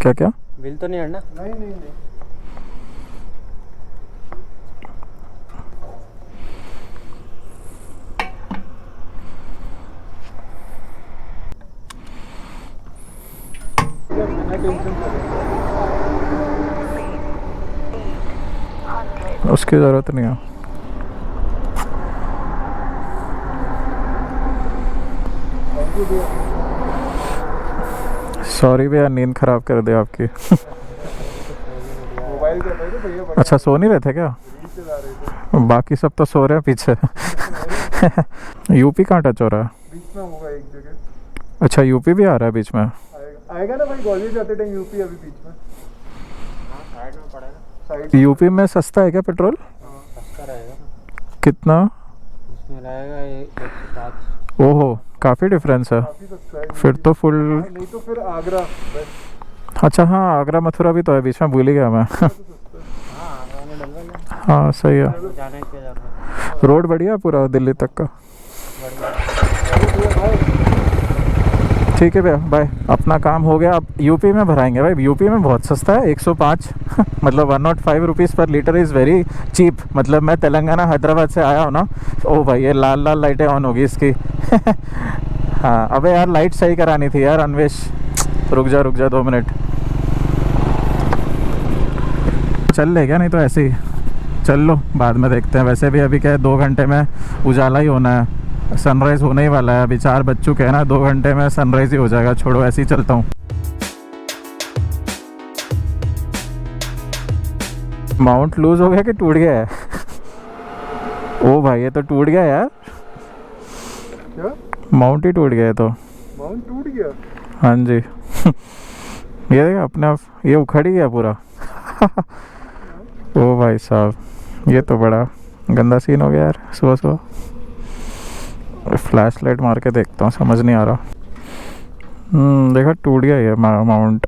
क्या वेल तो नहीं अड़ना? नहीं उसकी ज़रूरत नहीं है। थैंक यू भैया। सॉरी भैया, नींद ख़राब कर दी आपकी। मोबाइल कर रहे थे भैया, अच्छा, सो नहीं रहे थे क्या? रील चला रहे थे। बाकी सब तो सो रहे हैं पीछे। यूपी कहाँ टच हो रहा है? बीच में होगा एक जगह। अच्छा, यूपी भी आ रहा है बीच में। आएगा ना भाई, ग्वालियर जाते टाइम यूपी अभी बीच में। हाँ, साइड में पड़ेगा। साइड यूपी में सस्ता है क्या पेट्रोल? सस्ता रहेगा। कितना? उसमें रहेगा 105। ओहो, काफ़ी डिफरेंस है। काफी सस्ता है। फिर तो फुल। नहीं तो फिर आगरा बस। अच्छा हाँ, आगरा मथुरा भी तो है बीच में, भूल ही गया मैं। हाँ, आगरा में डलवा लें। हाँ सही है। जाने के जाना रोड बढ़िया है पूरा दिल्ली तक का। ठीक है भैया, बाय। अपना काम हो गया। अब यूपी में भराएंगे भाई। यूपी में बहुत सस्ता है, 105। मतलब 105 रुपीज़ पर लीटर इज़ वेरी चीप। मतलब मैं तेलंगाना हैदराबाद से आया हूँ ना। ओ भाई, ये लाल लाल लाइटें ऑन होगी इसकी। हाँ, अबे यार लाइट सही करानी थी यार अन्वेश। रुक जा 2 मिनट। चल ले क्या, नहीं तो ऐसे ही चल लो, बाद में देखते हैं। वैसे भी अभी क्या है, 2 घंटे में उजाला ही होना है। सनराइज़ होने ही वाला है। अभी 4 बज चुके हैं ना, 2 घंटे में सनराइज़ ही हो जाएगा। छोड़ो, ऐसे ही चलता हूँ। माउंट लूज हो गया कि टूट गया है? ओ भाई, ये तो टूट गया यार। क्या? माउंट ही टूट गया है तो। माउंट टूट गया? हाँ जी। ये देखा अपने आप, ये उखड़ ही गया पूरा। ओ भाई साहब, ये तो बड़ा गंदा सीन हो गया यार। सुबह सुबह फ्लैश लाइट मार के देखता हूँ, समझ नहीं आ रहा। देखा, टूट गया ये माउंट।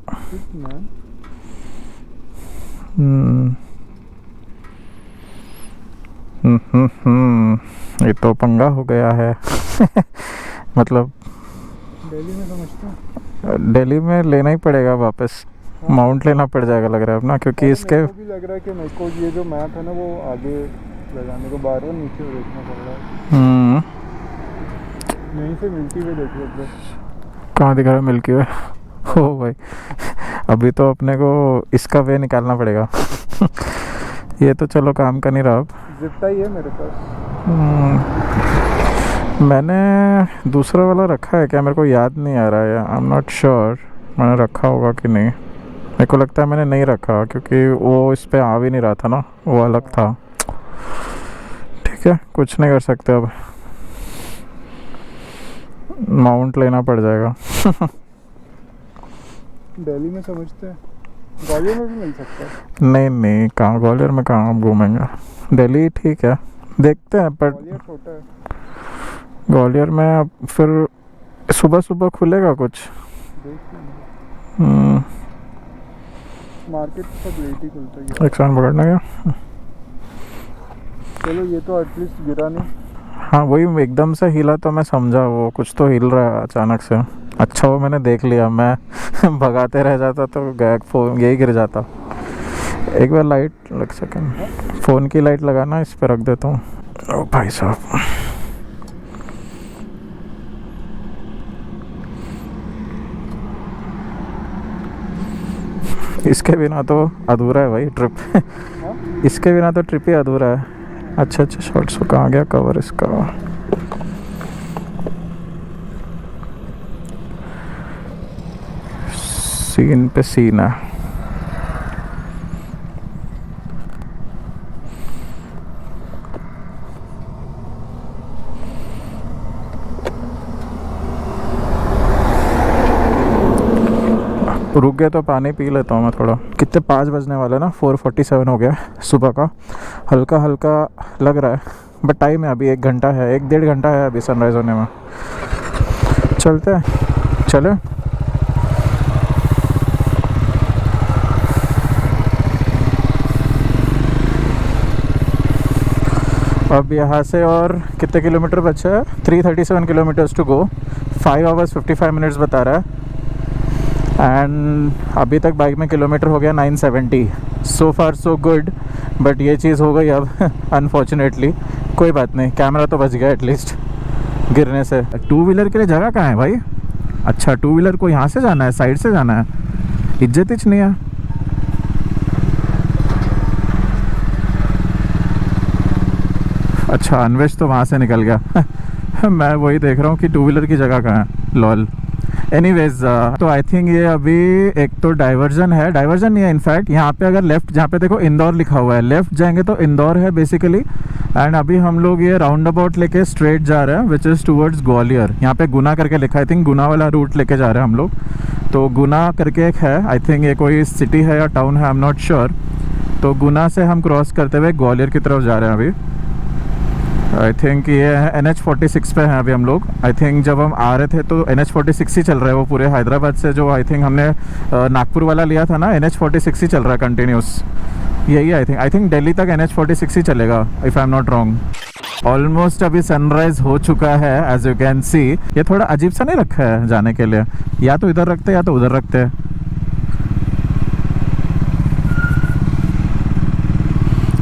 ये तो पंगा हो गया है। मतलब दिल्ली में समझते हैं। दिल्ली में लेना ही पड़ेगा वापस। माउंट लेना पड़ जाएगा लग रहा है अपना, क्योंकि इसके मेरे को भी लग रहा है कि मेरे को ये जो मैप है ना, वो आगे लगाने को बार बार नीचे देखना पड़ रहा है। यहीं से मिलती हुई देख लो। कहाँ दिख रहा है मिल्की वे? ओ भाई, अभी तो अपने को इसका वे निकालना पड़ेगा। ये तो चलो काम का नहीं रहा अब। जिप्टा ही है मेरे पास। मैंने दूसरा वाला रखा है क्या, मेरे को याद नहीं आ रहा है। आई एम नॉट श्योर मैंने रखा होगा कि नहीं। मेरे को लगता है मैंने नहीं रखा, क्योंकि वो इस पे आ भी नहीं रहा था ना, वो अलग था। ठीक है, कुछ नहीं कर सकते अब। माउंट लेना पड़ जाएगा। दिल्ली में समझते हैं, ग्वालियर में भी मिल सकता है। नहीं, कहाँ ग्वालियर में कहाँ हम घूमेंगे। दिल्ली ठीक है, देखते हैं। पर ग्वालियर छोटा है। ग्वालियर में अब फिर सुबह सुबह खुलेगा कुछ। देखते हैं, एक मार्केट सब लेट ही खुलता है। सेकंड पकड़ना क्या? चलो, ये तो एटलीस्ट गिरा नहीं। हाँ, वही एकदम से हिला तो मैं समझा वो कुछ तो हिल रहा है अचानक से। अच्छा वो मैंने देख लिया। मैं भगाते रह जाता तो फ़ोन यही गिर जाता। एक बार लाइट लग सेकंड, फ़ोन की लाइट लगाना, इस पर रख देता हूँ। ओ भाई साहब, इसके बिना तो अधूरा है भाई ट्रिप। इसके बिना तो ट्रिप ही अधूरा है। अच्छा शॉर्ट्स को कहाँ गया कवर इसका? सीन पे सीन है। रुक गया तो पानी पी लेता हूँ मैं थोड़ा। कितने 5 बजने वाले ना, 4:47 हो गया सुबह का। हल्का हल्का लग रहा है, बट टाइम है अभी, 1 घंटा है, 1-1.5 घंटा है अभी सनराइज़ होने में। चलते हैं, चले। अब यहाँ से और कितने किलोमीटर बचे हैं? 337 kilometres to go. 5 hours 55 minutes बता रहा है। एंड अभी तक बाइक में किलोमीटर हो गया 970। सो फार सो गुड, बट ये चीज़ हो गई अब अनफॉर्चुनेटली। कोई बात नहीं, कैमरा तो बच गया एटलीस्ट गिरने से। 2 व्हीलर के लिए जगह कहाँ है भाई? अच्छा, 2 व्हीलर को यहाँ से जाना है, साइड से जाना है। इज्जत ही नहीं है। अच्छा अन्वेश तो वहाँ से निकल गया मैं वही देख रहा हूँ कि टू व्हीलर की जगह कहाँ है, लॉल। एनीवेज तो आई थिंक ये अभी एक तो डाइवर्जन है, डाइवर्जन नहीं है इनफैक्ट, यहाँ पे अगर लेफ्ट, जहाँ पे देखो इंदौर लिखा हुआ है, लेफ्ट जाएंगे तो इंदौर है बेसिकली। एंड अभी हम लोग ये राउंड अबाउट लेके स्ट्रेट जा रहे हैं विच इज़ टूवर्ड्स ग्वालियर। यहाँ पे गुना करके लिखा है, आई थिंक गुना वाला रूट लेके जा रहे हैं हम लोग। तो गुना करके एक है, आई थिंक ये कोई सिटी है या टाउन है, आई एम नॉट श्योर। तो गुना से हम क्रॉस करते हुए ग्वालियर की तरफ जा रहे हैं अभी। आई थिंक ये है NH46 पे हैं अभी हम लोग। आई थिंक जब हम आ रहे थे तो NH46 ही चल रहा है वो पूरे हैदराबाद से, जो आई थिंक हमने नागपुर वाला लिया था ना, NH46 ही चल रहा है कंटिन्यूस। यही आई थिंक दिल्ली तक NH46 ही चलेगा if I am not wrong. Almost अभी सनराइज हो चुका है एज यू कैन सी। ये थोड़ा अजीब सा नहीं रखा है जाने के लिए, या तो इधर रखते या तो उधर रखते।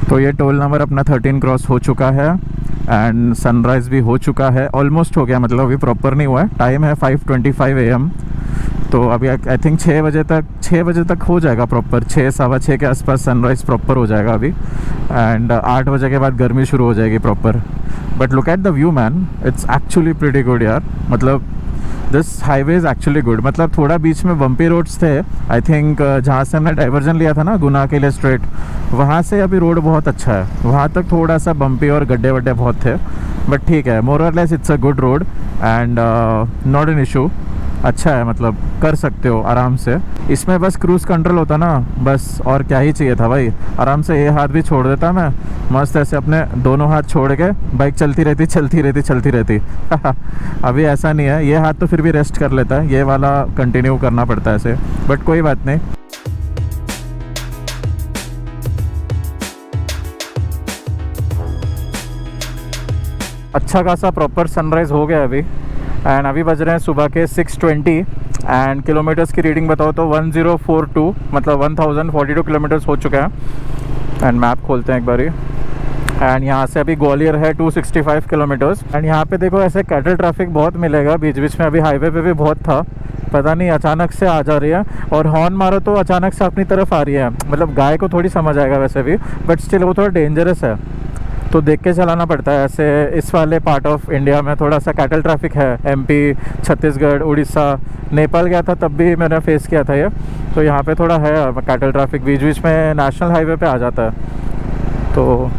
तो ये टोल नंबर अपना 13 क्रॉस हो चुका है एंड सनराइज़ भी हो चुका है, ऑलमोस्ट हो गया, मतलब अभी प्रॉपर नहीं हुआ है। टाइम है 5:25 AM। तो अभी आई थिंक 6 बजे तक हो जाएगा प्रॉपर, 6-6:15 के आसपास सनराइज़ प्रॉपर हो जाएगा अभी। एंड 8 बजे के बाद गर्मी शुरू हो जाएगी proper. But look at the view man, it's actually pretty good यार। मतलब this highway is actually good. मतलब थोड़ा बीच में बम्पी रोड्स थे, आई थिंक जहाँ से हमने डाइवर्जन लिया था ना गुना के लिए स्ट्रेट, वहाँ से अभी रोड बहुत अच्छा है। वहाँ तक थोड़ा सा बम्पी और गड्ढे वड्ढे बहुत थे, बट ठीक है, मोर और less it's a good road and not an issue. अच्छा है, मतलब कर सकते हो आराम से। इसमें बस क्रूज़ कंट्रोल होता ना, बस और क्या ही चाहिए था भाई। आराम से ये हाथ भी छोड़ देता मैं, मस्त ऐसे अपने दोनों हाथ छोड़ के बाइक चलती रहती अभी ऐसा नहीं है, ये हाथ तो फिर भी रेस्ट कर लेता है, ये वाला कंटिन्यू करना पड़ता है ऐसे, बट कोई बात नहीं। अच्छा खासा प्रॉपर सनराइज़ हो गया अभी एंड अभी बज रहे हैं सुबह के 6:20 एंड किलोमीटर्स की रीडिंग बताओ तो 1042, मतलब 1042 किलोमीटर्स हो चुके हैं। एंड मैप खोलते हैं एक बारी। एंड यहाँ से अभी ग्वालियर है 265 किलोमीटर्स। एंड यहाँ पे देखो ऐसे कैटल ट्रैफिक बहुत मिलेगा बीच बीच में, अभी हाईवे पे भी बहुत था, पता नहीं अचानक से आ जा रही है। और हॉर्न मारो तो अचानक से अपनी तरफ आ रही है, मतलब गाय को थोड़ी समझ आएगा वैसे भी, बट स्टिल वो थोड़ा डेंजरस है, तो देख के चलाना पड़ता है। ऐसे इस वाले पार्ट ऑफ इंडिया में थोड़ा सा कैटल ट्रैफिक है, MP, छत्तीसगढ़, उड़ीसा, नेपाल गया था तब भी मैंने फेस किया था ये। तो यहाँ पे थोड़ा है कैटल ट्रैफिक, बीच बीच में नेशनल हाईवे पे आ जाता है, तो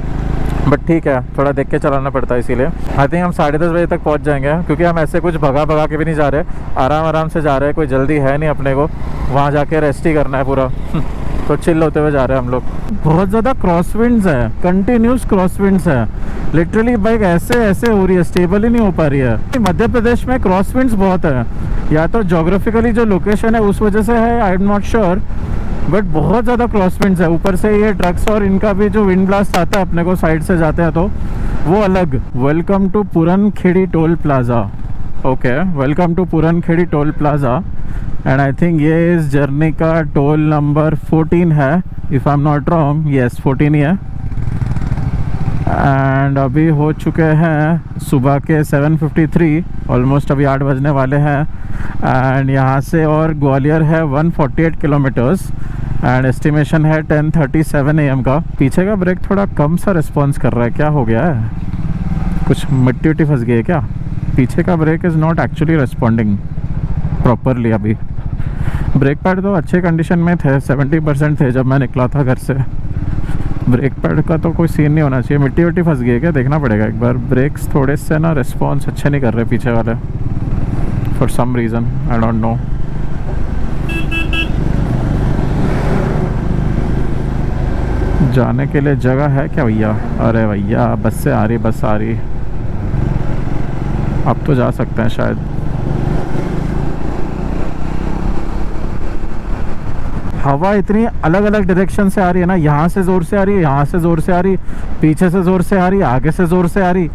बट ठीक है, थोड़ा देख के चलाना पड़ता है। इसीलिए आई थिंक हम 10:30 बजे तक पहुँच जाएंगे, क्योंकि हम ऐसे कुछ भगा के भी नहीं जा रहे, आराम से जा रहे हैं, कोई जल्दी है नहीं अपने को, वहाँ जाके रेस्ट ही करना है पूरा तो चिल होते हुए जा रहे हैं हम लोग। बहुत ज़्यादा क्रॉस विंड्स है, कंटिन्यूस क्रॉस विंड्स है, लिटरली बाइक ऐसे हो रही है, स्टेबल ही नहीं हो पा रही है। मध्य प्रदेश में क्रॉस विंड्स बहुत है, या तो जोग्राफिकली जो लोकेशन है उस वजह से है, आई एम नॉट श्योर, बट बहुत ज़्यादा क्रॉस विंड्स है। ऊपर से ये ट्रक्स और इनका भी जो विंड ब्लास्ट आता है अपने को साइड से जाते हैं तो वो अलग। Welcome to Purankhedi toll plaza. Okay, welcome to Purankhedi toll plaza and I think ये इस जर्नी का टोल नंबर 14 है, if I am not wrong, yes 14 ही है। एंड अभी हो चुके हैं सुबह के 7:53, ऑलमोस्ट अभी 8 बजने वाले हैं। एंड यहाँ से और ग्वालियर है 148 किलोमीटर्स एंड एस्टिमेशन है 10:37 AM का। पीछे का ब्रेक थोड़ा कम सा रिस्पॉन्स कर रहा है, क्या हो गया है, कुछ मिट्टी फंस गई है क्या? पीछे का brake is not actually responding properly. अभी ब्रेक पैड तो अच्छे कंडीशन में थे, 70% थे जब मैं निकला था घर से। ब्रेक पैड का तो कोई सीन नहीं होना चाहिए। मिट्टी फंस गई है क्या, देखना पड़ेगा एक बार। ब्रेक्स थोड़े से ना रिस्पॉन्स अच्छे नहीं कर रहे पीछे वाले, for some reason, I don't know. जाने के लिए जगह है क्या भैया? अरे भैया बस से आ रही, बस आ रही, अब तो जा सकते हैं शायद। हवा इतनी अलग अलग डायरेक्शन से आ रही है ना, यहाँ से ज़ोर से आ रही है, यहाँ से ज़ोर से आ रही, पीछे से ज़ोर से आ रही, आगे से ज़ोर से आ रही,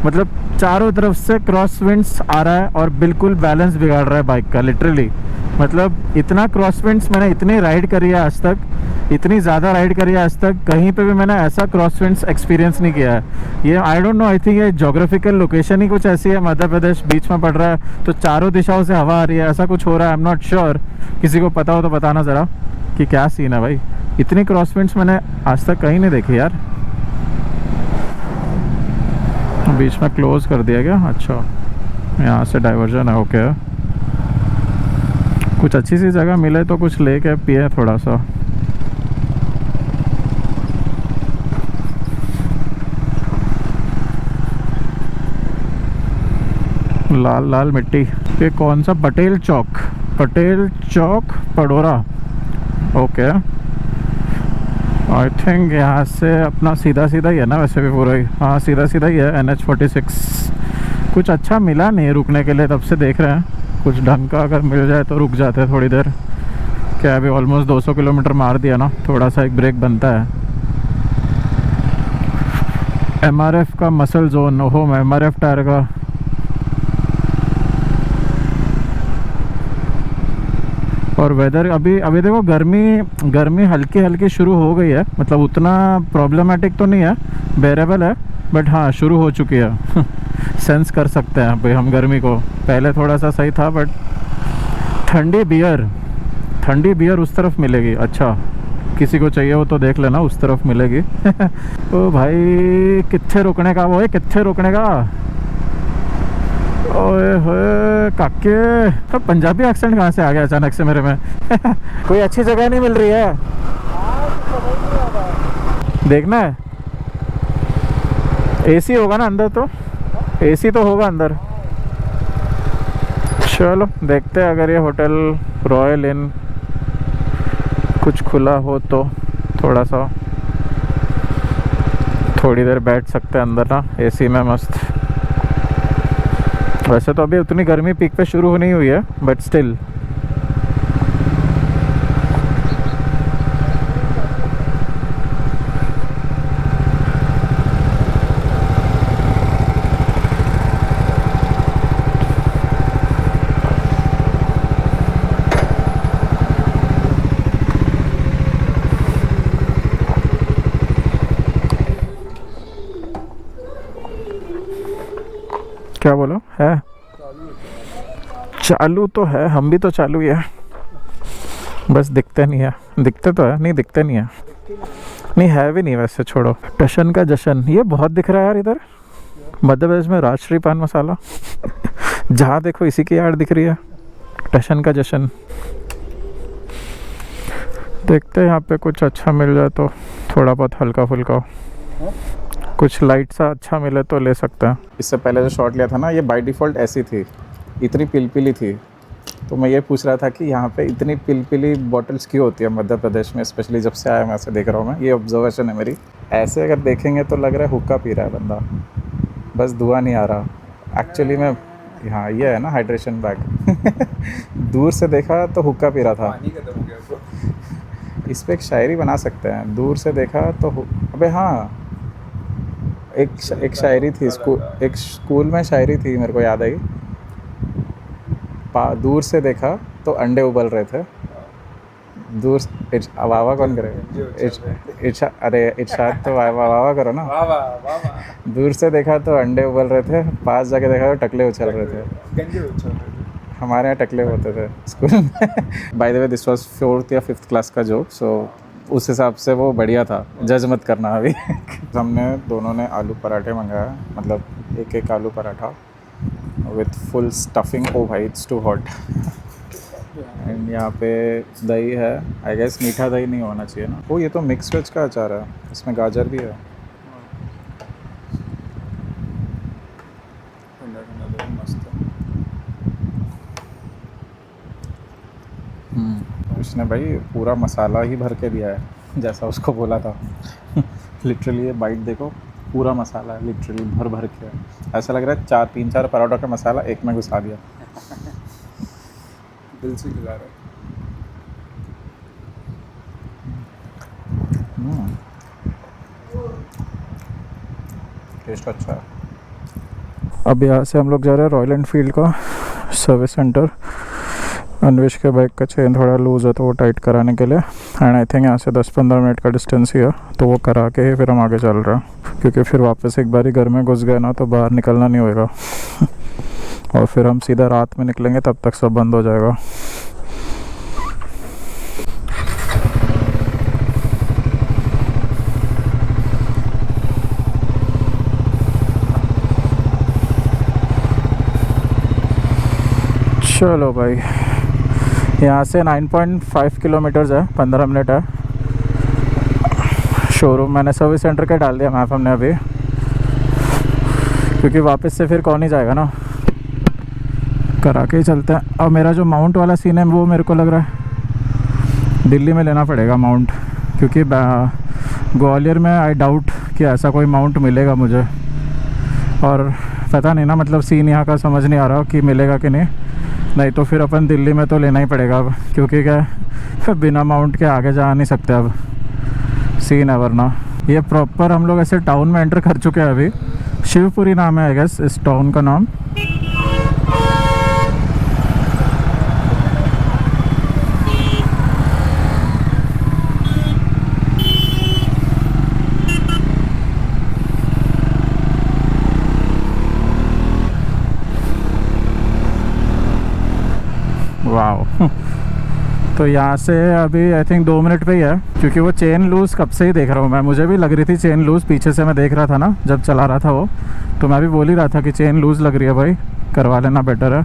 मतलब चारों तरफ से क्रॉस विंड्स आ रहा है और बिल्कुल बैलेंस बिगाड़ रहा है बाइक का, लिटरली। मतलब इतना क्रॉस विंड्स मैंने इतनी राइड करी है आज तक, इतनी ज़्यादा राइड करी है आज तक, कहीं पे भी मैंने ऐसा क्रॉस विंड्स एक्सपीरियंस नहीं किया है। ये आई डोंट नो, आई थिंक ये जोग्राफिकल लोकेशन ही कुछ ऐसी है, मध्य प्रदेश बीच में पड़ रहा है तो चारों दिशाओं से हवा आ रही है, ऐसा कुछ हो रहा है। आई एम नॉट श्योर, किसी को पता हो तो बताना ज़रा कि क्या सीन है भाई। इतनी क्रॉस विंड्स मैंने आज तक कहीं नहीं देखी यार। बीच में क्लोज कर दिया क्या? अच्छा, यहाँ से डाइवर्जन है। ओके, कुछ अच्छी सी जगह मिले तो कुछ लेके पिए थोड़ा सा। लाल लाल मिट्टी। ये कौन सा? पटेल चौक, पटेल चौक पडोरा। ओके, आई थिंक यहाँ से अपना सीधा सीधा ही है ना, वैसे भी पूरा ही। हाँ, सीधा सीधा ही है, NH46। कुछ अच्छा मिला नहीं रुकने के लिए, तब से देख रहे हैं कुछ ढंग का अगर मिल जाए तो रुक जाते हैं थोड़ी देर। क्या अभी ऑलमोस्ट 200 किलोमीटर मार दिया ना, थोड़ा सा एक ब्रेक बनता है। MRF का मसल जोन, ओहो, MRF टायर का। और वेदर अभी अभी देखो, गर्मी हल्की हल्की शुरू हो गई है। मतलब उतना प्रॉब्लमेटिक तो नहीं है, बेरेबल है, बट हाँ शुरू हो चुकी है। सेंस कर सकते हैं भाई हम गर्मी को। पहले थोड़ा सा सही था, बट ठंडी बियर उस तरफ मिलेगी। अच्छा, किसी को चाहिए हो तो देख लेना, उस तरफ मिलेगी। ओ भाई, कित्थे रुकने का वो है, कित्थे रुकने का? ओए होए काके, तो पंजाबी एक्सेंट कहाँ से आ गया अचानक से मेरे में? कोई अच्छी जगह नहीं मिल रही है? देखना है, एसी होगा ना अंदर? तो एसी तो होगा अंदर। चलो देखते हैं, अगर ये होटल रॉयल इन कुछ खुला हो तो थोड़ा सा थोड़ी देर बैठ सकते हैं अंदर ना, एसी में मस्त। वैसे तो अभी उतनी गर्मी पीक पे शुरू नहीं हुई है, बट स्टिल। क्या बोलो? है चालू तो है, हम भी तो चालू ही है, बस दिखते नहीं है। दिखते तो है, नहीं दिखते नहीं है। नहीं है भी नहीं वैसे, छोड़ो। टशन का जशन, ये बहुत दिख रहा है यार इधर मध्य प्रदेश में। राजश्री पान मसाला। जहाँ देखो इसी की यार दिख रही है, टशन का जशन। देखते हैं यहाँ पे कुछ अच्छा मिल जाए तो, थोड़ा बहुत हल्का फुल्का कुछ लाइट सा अच्छा मिले तो ले सकते हैं। इससे पहले जो शॉट लिया था ना, ये बाय डिफ़ॉल्ट ऐसी थी, इतनी पिलपिली थी। तो मैं ये पूछ रहा था कि यहाँ पे इतनी पिलपिली बॉटल्स क्यों होती है मध्य प्रदेश में, स्पेशली जब से आया मैं ऐसे देख रहा हूँ। मैं ये ऑब्जर्वेशन है मेरी। ऐसे अगर देखेंगे तो लग रहा है हुक्का पी रहा है बंदा, बस धुआं नहीं आ रहा। एक्चुअली में हाँ, ये है ना हाइड्रेशन बैग। दूर से देखा तो हुक्का पी रहा था। इस पर एक शायरी बना सकते हैं, दूर से देखा तो अबे हाँ, एक शायरी थी, एक स्कूल में शायरी थी, मेरे को याद आई। दूर से देखा तो अंडे उबल रहे थे। दूर वाह कौन करे? अरे इरशाद तो वाह करो ना। दूर से देखा तो अंडे उबल रहे थे, पास जाके देखा तो टकले उछल रहे थे। हमारे यहाँ टकले होते थे स्कूल में। By the way this was 4th या 5th क्लास का जोक, सो उस हिसाब से वो बढ़िया था, जज मत करना अभी। हमने दोनों ने आलू पराठे मंगाया, मतलब एक आलू पराठा विथ फुल स्टफिंग। ओ भाई, इट्स टू हॉट। एंड यहाँ पे दही है, आई गेस मीठा दही नहीं होना चाहिए ना। ओ, ये तो मिक्स वेज का अचार है, इसमें गाजर भी है। उसने भाई पूरा मसाला ही भर के दिया है, जैसा उसको बोला था। लिटरली ये बाइट देखो, पूरा मसाला है, लिटरली भर भर के। ऐसा लग रहा है 3-4 पराठा का मसाला एक में घुसा दिया। दिल से खिला रहा है। टेस्ट अच्छा है। अब यहाँ से हम लोग जा रहे हैं रॉयल एनफील्ड का सर्विस सेंटर। अन्वेश के बाइक का चेन थोड़ा लूज़ है तो वो टाइट कराने के लिए। एंड आई थिंक यहाँ से 10-15 मिनट का डिस्टेंस ही है, तो वो करा के ही फिर हम आगे चल रहे हैं, क्योंकि फिर वापस एक बार ही घर में घुस गए ना तो बाहर निकलना नहीं होएगा। और फिर हम सीधा रात में निकलेंगे, तब तक सब बंद हो जाएगा। चलो भाई, यहाँ से 9.5 किलोमीटर्स है, 15 मिनट है। शोरूम मैंने सर्विस सेंटर का डाल दिया मैप हमने अभी, क्योंकि वापस से फिर कौन ही जाएगा ना, करा के ही चलते हैं। और मेरा जो माउंट वाला सीन है वो मेरे को लग रहा है दिल्ली में लेना पड़ेगा माउंट, क्योंकि ग्वालियर में आई डाउट कि ऐसा कोई माउंट मिलेगा मुझे। और पता नहीं ना, मतलब सीन यहाँ का समझ नहीं आ रहा कि मिलेगा कि नहीं तो फिर अपन दिल्ली में तो लेना ही पड़ेगा अब, क्योंकि क्या बिना माउंट के आगे जा नहीं सकते अब, सीन है वरना। ये प्रॉपर हम लोग ऐसे टाउन में एंटर कर चुके हैं अभी। शिवपुरी नाम है आई गेस इस टाउन का नाम। वाह तो यहाँ से अभी आई थिंक 2 मिनट पे ही है, क्योंकि वो चेन लूज़ कब से ही देख रहा हूँ मैं। मुझे भी लग रही थी चेन लूज़, पीछे से मैं देख रहा था ना जब चला रहा था वो, तो मैं भी बोल ही रहा था कि चेन लूज़ लग रही है भाई, करवा लेना बेटर है।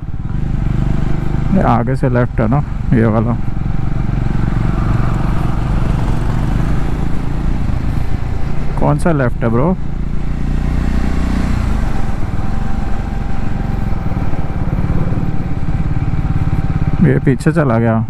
ये आगे से लेफ्ट है ना ये वाला। कौन सा लेफ्ट है ब्रो? ये पीछे चला गया।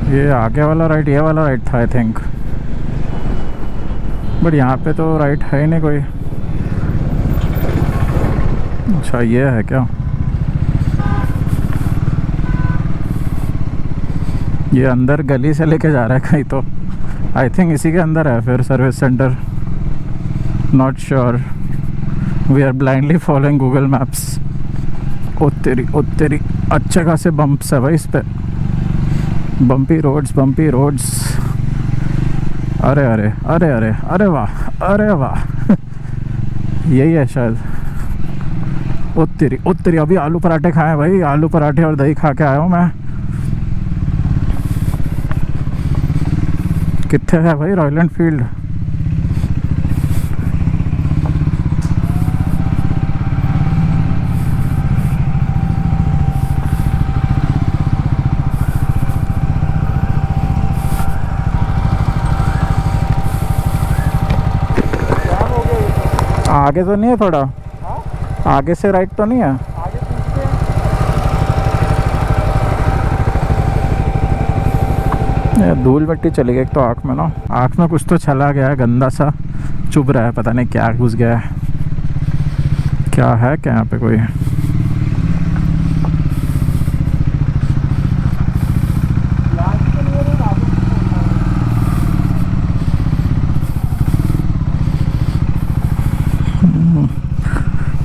ये आगे वाला राइट, ये वाला राइट था आई थिंक, बट यहाँ पे तो राइट है ही नहीं कोई। अच्छा ये है क्या? ये अंदर गली से लेके जा रहा है कहीं, तो आई थिंक इसी के अंदर है फिर service centre, not sure. We are blindly following Google maps. ओ तेरी अच्छे खासे बम्प्स है भाई इस पे, बम्पी रोड्स। अरे अरे अरे अरे अरे वाह, अरे वाह यही है शायद। ओ तेरी अभी आलू पराठे खाए भाई, आलू पराठे और दही खा के आया हूँ मैं। कितने है भाई रॉयल एनफील्ड? आगे तो नहीं है थोड़ा? आगे से राइट तो नहीं है? आगे पीछे ये धूल मिट्टी चली गई एक तो आँख में ना, आँख में कुछ तो चला गया है, गंदा सा चुभ रहा है, पता नहीं क्या घुस गया है। क्या है क्या यहाँ पे कोई?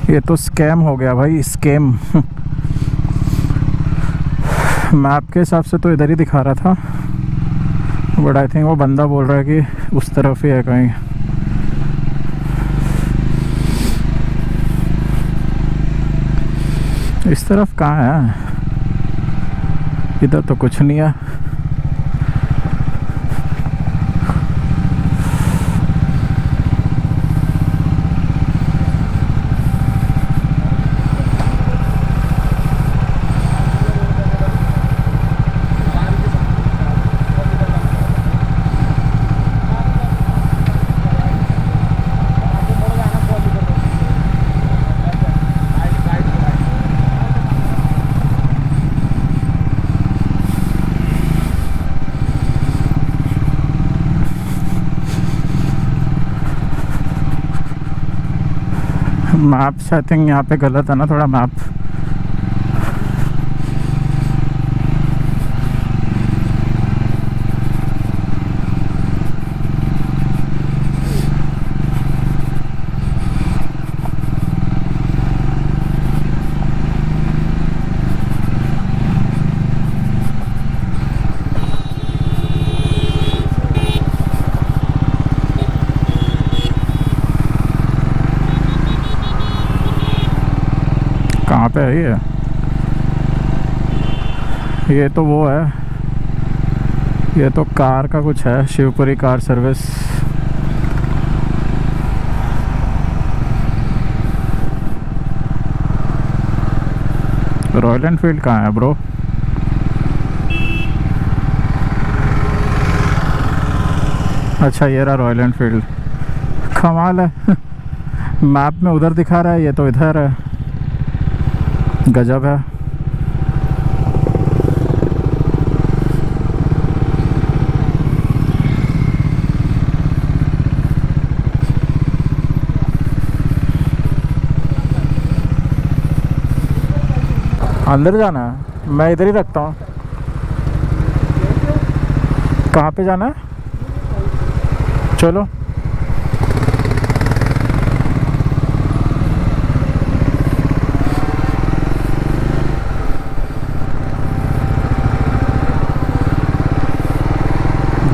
ये तो स्कैम हो गया भाई, स्कैम। मैप के हिसाब से तो इधर ही दिखा रहा था, बट आई थिंक वो बंदा बोल रहा है कि उस तरफ ही है कहीं। इस तरफ कहाँ है? इधर तो कुछ नहीं है। मैप्स आई थिंक यहाँ पे गलत है ना थोड़ा मैप। पे है ही है। ये तो वो है, ये तो कार का कुछ है, Shivpuri car service. Royal Enfield कहाँ है ब्रो? अच्छा ये रहा रॉयल एनफील्ड। कमाल है मैप में उधर दिखा रहा है, ये तो इधर है। गजब है। अंदर जाना है? मैं इधर ही रखता हूँ। कहाँ पे जाना है? चलो।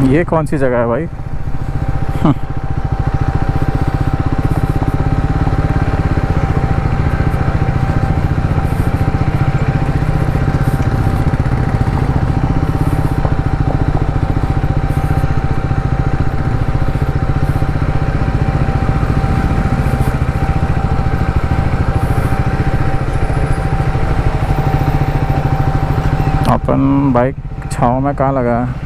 ये कौन सी जगह है भाई? अपन बाइक छाँव में कहाँ लगा है?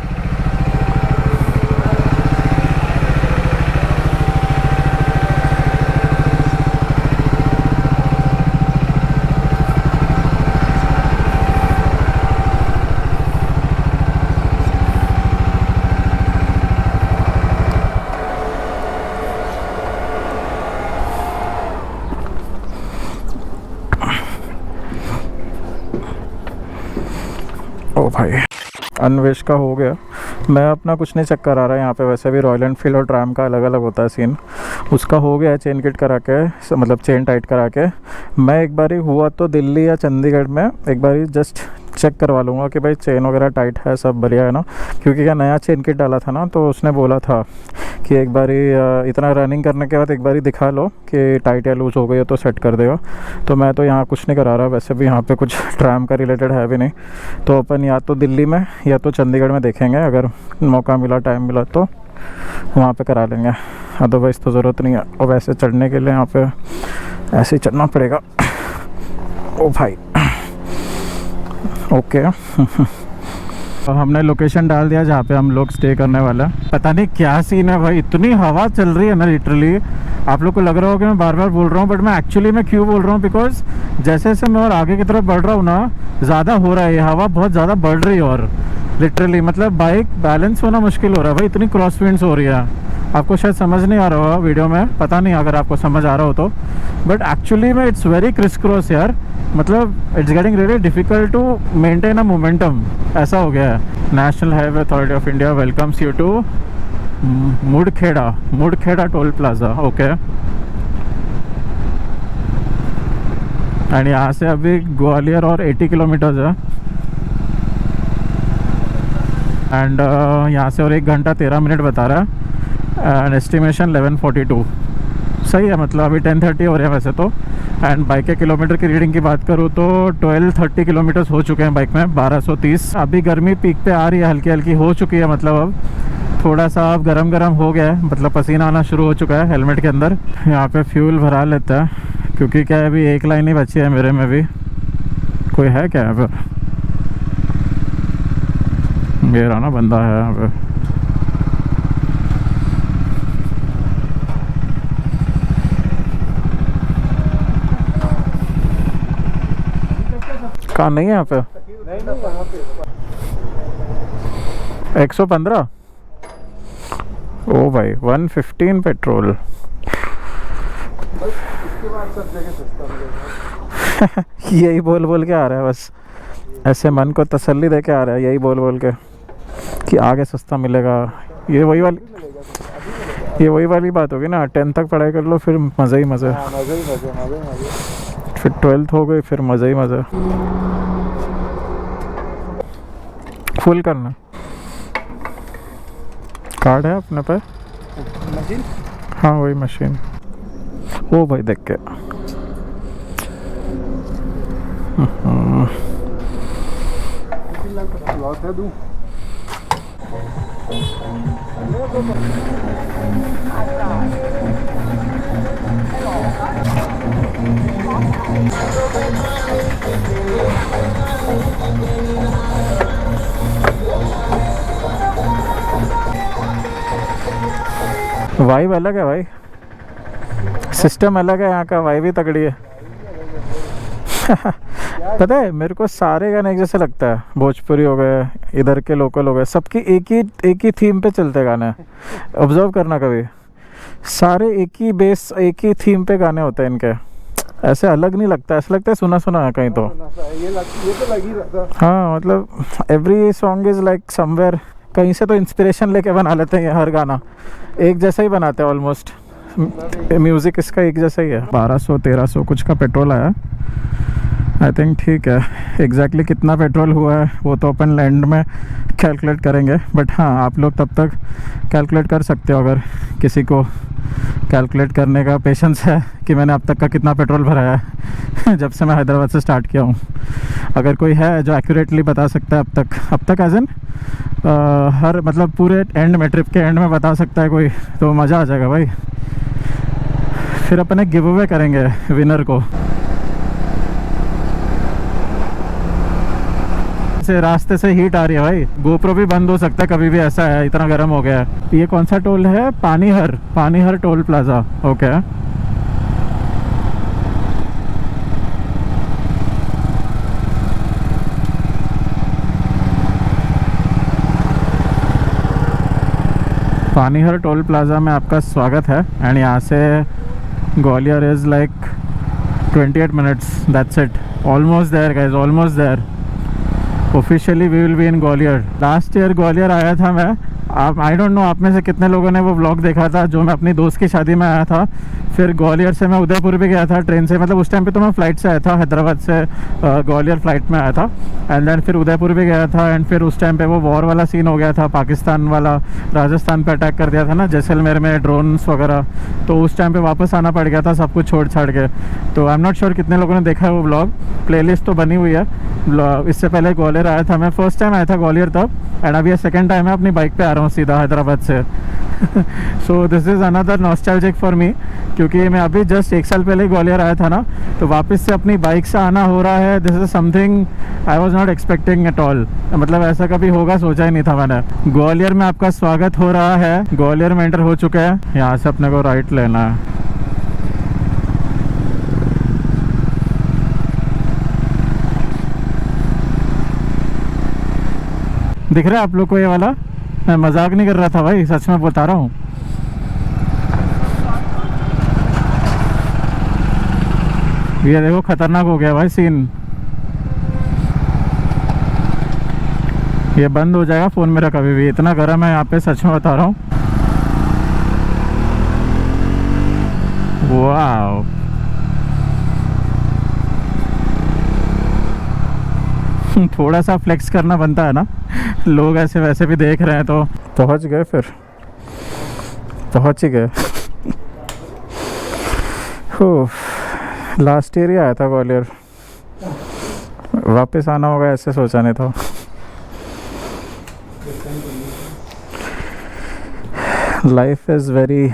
ओ भाई अन्वेष का हो गया। मैं अपना कुछ नहीं चेक करा रहा यहाँ पे, वैसे भी रॉयल एनफील्ड और ट्रैम का अलग अलग होता है सीन। उसका हो गया चेन किट करा के, मतलब चेन टाइट करा के। मैं एक बारी हुआ तो दिल्ली या चंडीगढ़ में एक बारी जस्ट चेक करवा लूँगा कि भाई चेन वगैरह टाइट है, सब बढ़िया है ना। क्योंकि क्या नया चेन किट डाला था ना, तो उसने बोला था कि एक बारी इतना रनिंग करने के बाद एक बारी दिखा लो कि टाइट या लूज़ हो गई हो तो सेट कर देगा। तो मैं तो यहाँ कुछ नहीं करा रहा, वैसे भी यहाँ पे कुछ ट्रैम का रिलेटेड है भी नहीं। तो अपन या तो दिल्ली में या तो चंडीगढ़ में देखेंगे, अगर मौका मिला टाइम मिला तो वहाँ पे करा लेंगे, अदरवाइज़ तो ज़रूरत नहीं है। और वैसे चढ़ने के लिए यहाँ पे ऐसे ही चढ़ना पड़ेगा। ओ भाई ओके तो हमने लोकेशन डाल दिया जहाँ पे हम लोग स्टे करने वाला है। पता नहीं क्या सीन है भाई, इतनी हवा चल रही है ना लिटरली। आप लोग को लग रहा होगा मैं बार बार बोल रहा हूँ, बट मैं एक्चुअली मैं क्यों बोल रहा हूँ, बिकॉज जैसे जैसे मैं और आगे की तरफ बढ़ रहा हूँ ना, ज़्यादा हो रहा है, ये हवा बहुत ज़्यादा बढ़ रही है। और लिटरली मतलब बाइक बैलेंस होना मुश्किल हो रहा है भाई, इतनी क्रॉस विंड्स हो रही है। आपको शायद समझ नहीं आ रहा होगा वीडियो में, पता नहीं अगर आपको समझ आ रहा हो तो, बट एक्चुअली में इट्स वेरी क्रिस क्रॉस यार। मतलब it's getting really difficult to maintain a momentum, ऐसा हो गया है। National highway authority of India welcomes you to Mudkheda toll plaza. Okay and यहाँ से अभी ग्वालियर और 80 किलोमीटर्स है। एंड यहाँ से और 1 घंटा 13 मिनट बता रहा है एंड एस्टिमेशन 1142। सही है, मतलब अभी 10:30 हो रहे हैं वैसे तो। एंड बाइक के किलोमीटर की रीडिंग की बात करूँ तो 1230 किलोमीटर्स हो चुके हैं बाइक में, 1230। अभी गर्मी पीक पे आ रही है, हल्की हल्की हो चुकी है, मतलब अब थोड़ा सा अब गरम गरम हो गया है, मतलब पसीना आना शुरू हो चुका है हेलमेट के अंदर। यहाँ पे फ्यूल भरा लेता है, क्योंकि क्या है अभी 1 लाइन ही बची है मेरे में भी। कोई है क्या यहाँ पर? ये रहा ना बंदा है यहाँ पे। कहाँ नहीं है यहाँ पे? 115। ओ भाई 115 पेट्रोल। यही बोल बोल के आ रहा है बस, ऐसे मन को तसल्ली दे के आ रहा है, यही बोल बोल के कि आगे सस्ता मिलेगा। ये वही वाली बात होगी ना, 10th तक पढ़ाई कर लो फिर मज़े ही मज़े, फिर 12th हो गई फिर मज़े ही मज़े। फुल करना कार्ड है अपने पे? मशीन? हाँ वही मशीन। ओ भाई देख के लाते दूँ वाइब अलग है भाई, सिस्टम अलग है यहाँ का, वाइब भी तगड़ी है। पता है मेरे को सारे गाने एक जैसे लगता है, भोजपुरी हो गए, इधर के लोकल हो गए, सबकी एक ही थीम पे चलते गाने। ऑब्जर्व करना कभी, सारे एक ही बेस एक ही थीम पे गाने होते हैं इनके, ऐसे अलग नहीं लगता, ऐसा लगता है सुना सुना है कहीं तो। ये तो लग ही रहा था। हाँ मतलब every song is like somewhere, कहीं से तो इंस्पिरेशन लेके बना लेते हैं ये, हर गाना एक जैसा ही बनाते हैं ऑलमोस्ट। म्यूज़िक इसका एक जैसा ही है। 1200-1300 कुछ का पेट्रोल आया आई थिंक, ठीक है। एग्जैक्टली कितना पेट्रोल हुआ है वो तो अपन लैंड में कैलकुलेट करेंगे, बट हाँ आप लोग तब तक कैलकुलेट कर सकते हो अगर किसी को कैलकुलेट करने का पेशेंस है कि मैंने अब तक का कितना पेट्रोल भराया है जब से मैं हैदराबाद से स्टार्ट किया हूँ। अगर कोई है जो एक्यूरेटली बता सकता है अब तक एज इन हर मतलब पूरे एंड में, ट्रिप के एंड में बता सकता है कोई, तो मज़ा आ जाएगा भाई। फिर अपन एक गिव अवे करेंगे विनर को। से रास्ते से हीट आ रही है भाई, गोप्रो भी बंद हो सकता है कभी भी, ऐसा है इतना गर्म हो गया है। ये कौन सा टोल है? Panihar toll plaza. Okay Panihar toll plaza में आपका स्वागत है। एंड यहाँ से Gwalior is like 28 minutes, that's it, almost there guys, almost there. Officially we will be in Gwalior. Last year Gwalior आया था मैं, आप आई डोंट नो आप में से कितने लोगों ने वो व्लॉग देखा था जो मैं अपनी दोस्त की शादी में आया था। फिर ग्वालियर से मैं उदयपुर भी गया था ट्रेन से, मतलब उस टाइम पे तो मैं फ़्लाइट से आया था, हैदराबाद से ग्वालियर फ़्लाइट में आया था। एंड देन फिर उदयपुर भी गया था। एंड फिर उस टाइम पे वो वॉर वाला सीन हो गया था, पाकिस्तान वाला राजस्थान पे अटैक कर दिया था ना, जैसलमेर में ड्रोन्स वगैरह, तो उस टाइम पे वापस आना पड़ गया था सब कुछ छोड़ छाड़ के। तो आई एम नॉट श्योर कितने लोगों ने देखा है वो व्लॉग, प्लेलिस्ट तो बनी हुई है। इससे पहले ग्वालियर आया था मैं, फर्स्ट टाइम आया था ग्वालियर तब, एंड अभी ये सेकेंड टाइम है अपनी बाइक पे आ रहा हूँ सीधा हैदराबाद से। So this is another nostalgic for me, क्योंकि मैं अभी जस्ट 1 साल पहले ग्वालियर आया था ना, तो वापस से अपनी बाइक से आना हो रहा है। This is something I was not expecting at all, मतलब ऐसा कभी होगा सोचा ही नहीं था मैंने। ग्वालियर में आपका स्वागत हो रहा है, ग्वालियर में एंटर हो चुके हैं, यहाँ से अपने को राइट लेना है। दिख रहा है आप लोग को ये वाला? मैं मजाक नहीं कर रहा था भाई, सच में बता रहा हूँ। ये देखो खतरनाक हो गया भाई सीन, ये बंद हो जाएगा फ़ोन मेरा कभी भी, इतना गर्म है यहाँ पे, सच में बता रहा हूँ। वाव, थोड़ा सा फ्लेक्स करना बनता है ना, लोग ऐसे वैसे भी देख रहे हैं तो। पहुंच गए, फिर पहुंच ही गए। लास्ट ईयर ही आया था ग्वालियर, वापस आना होगा ऐसे सोचा नहीं था। Life is very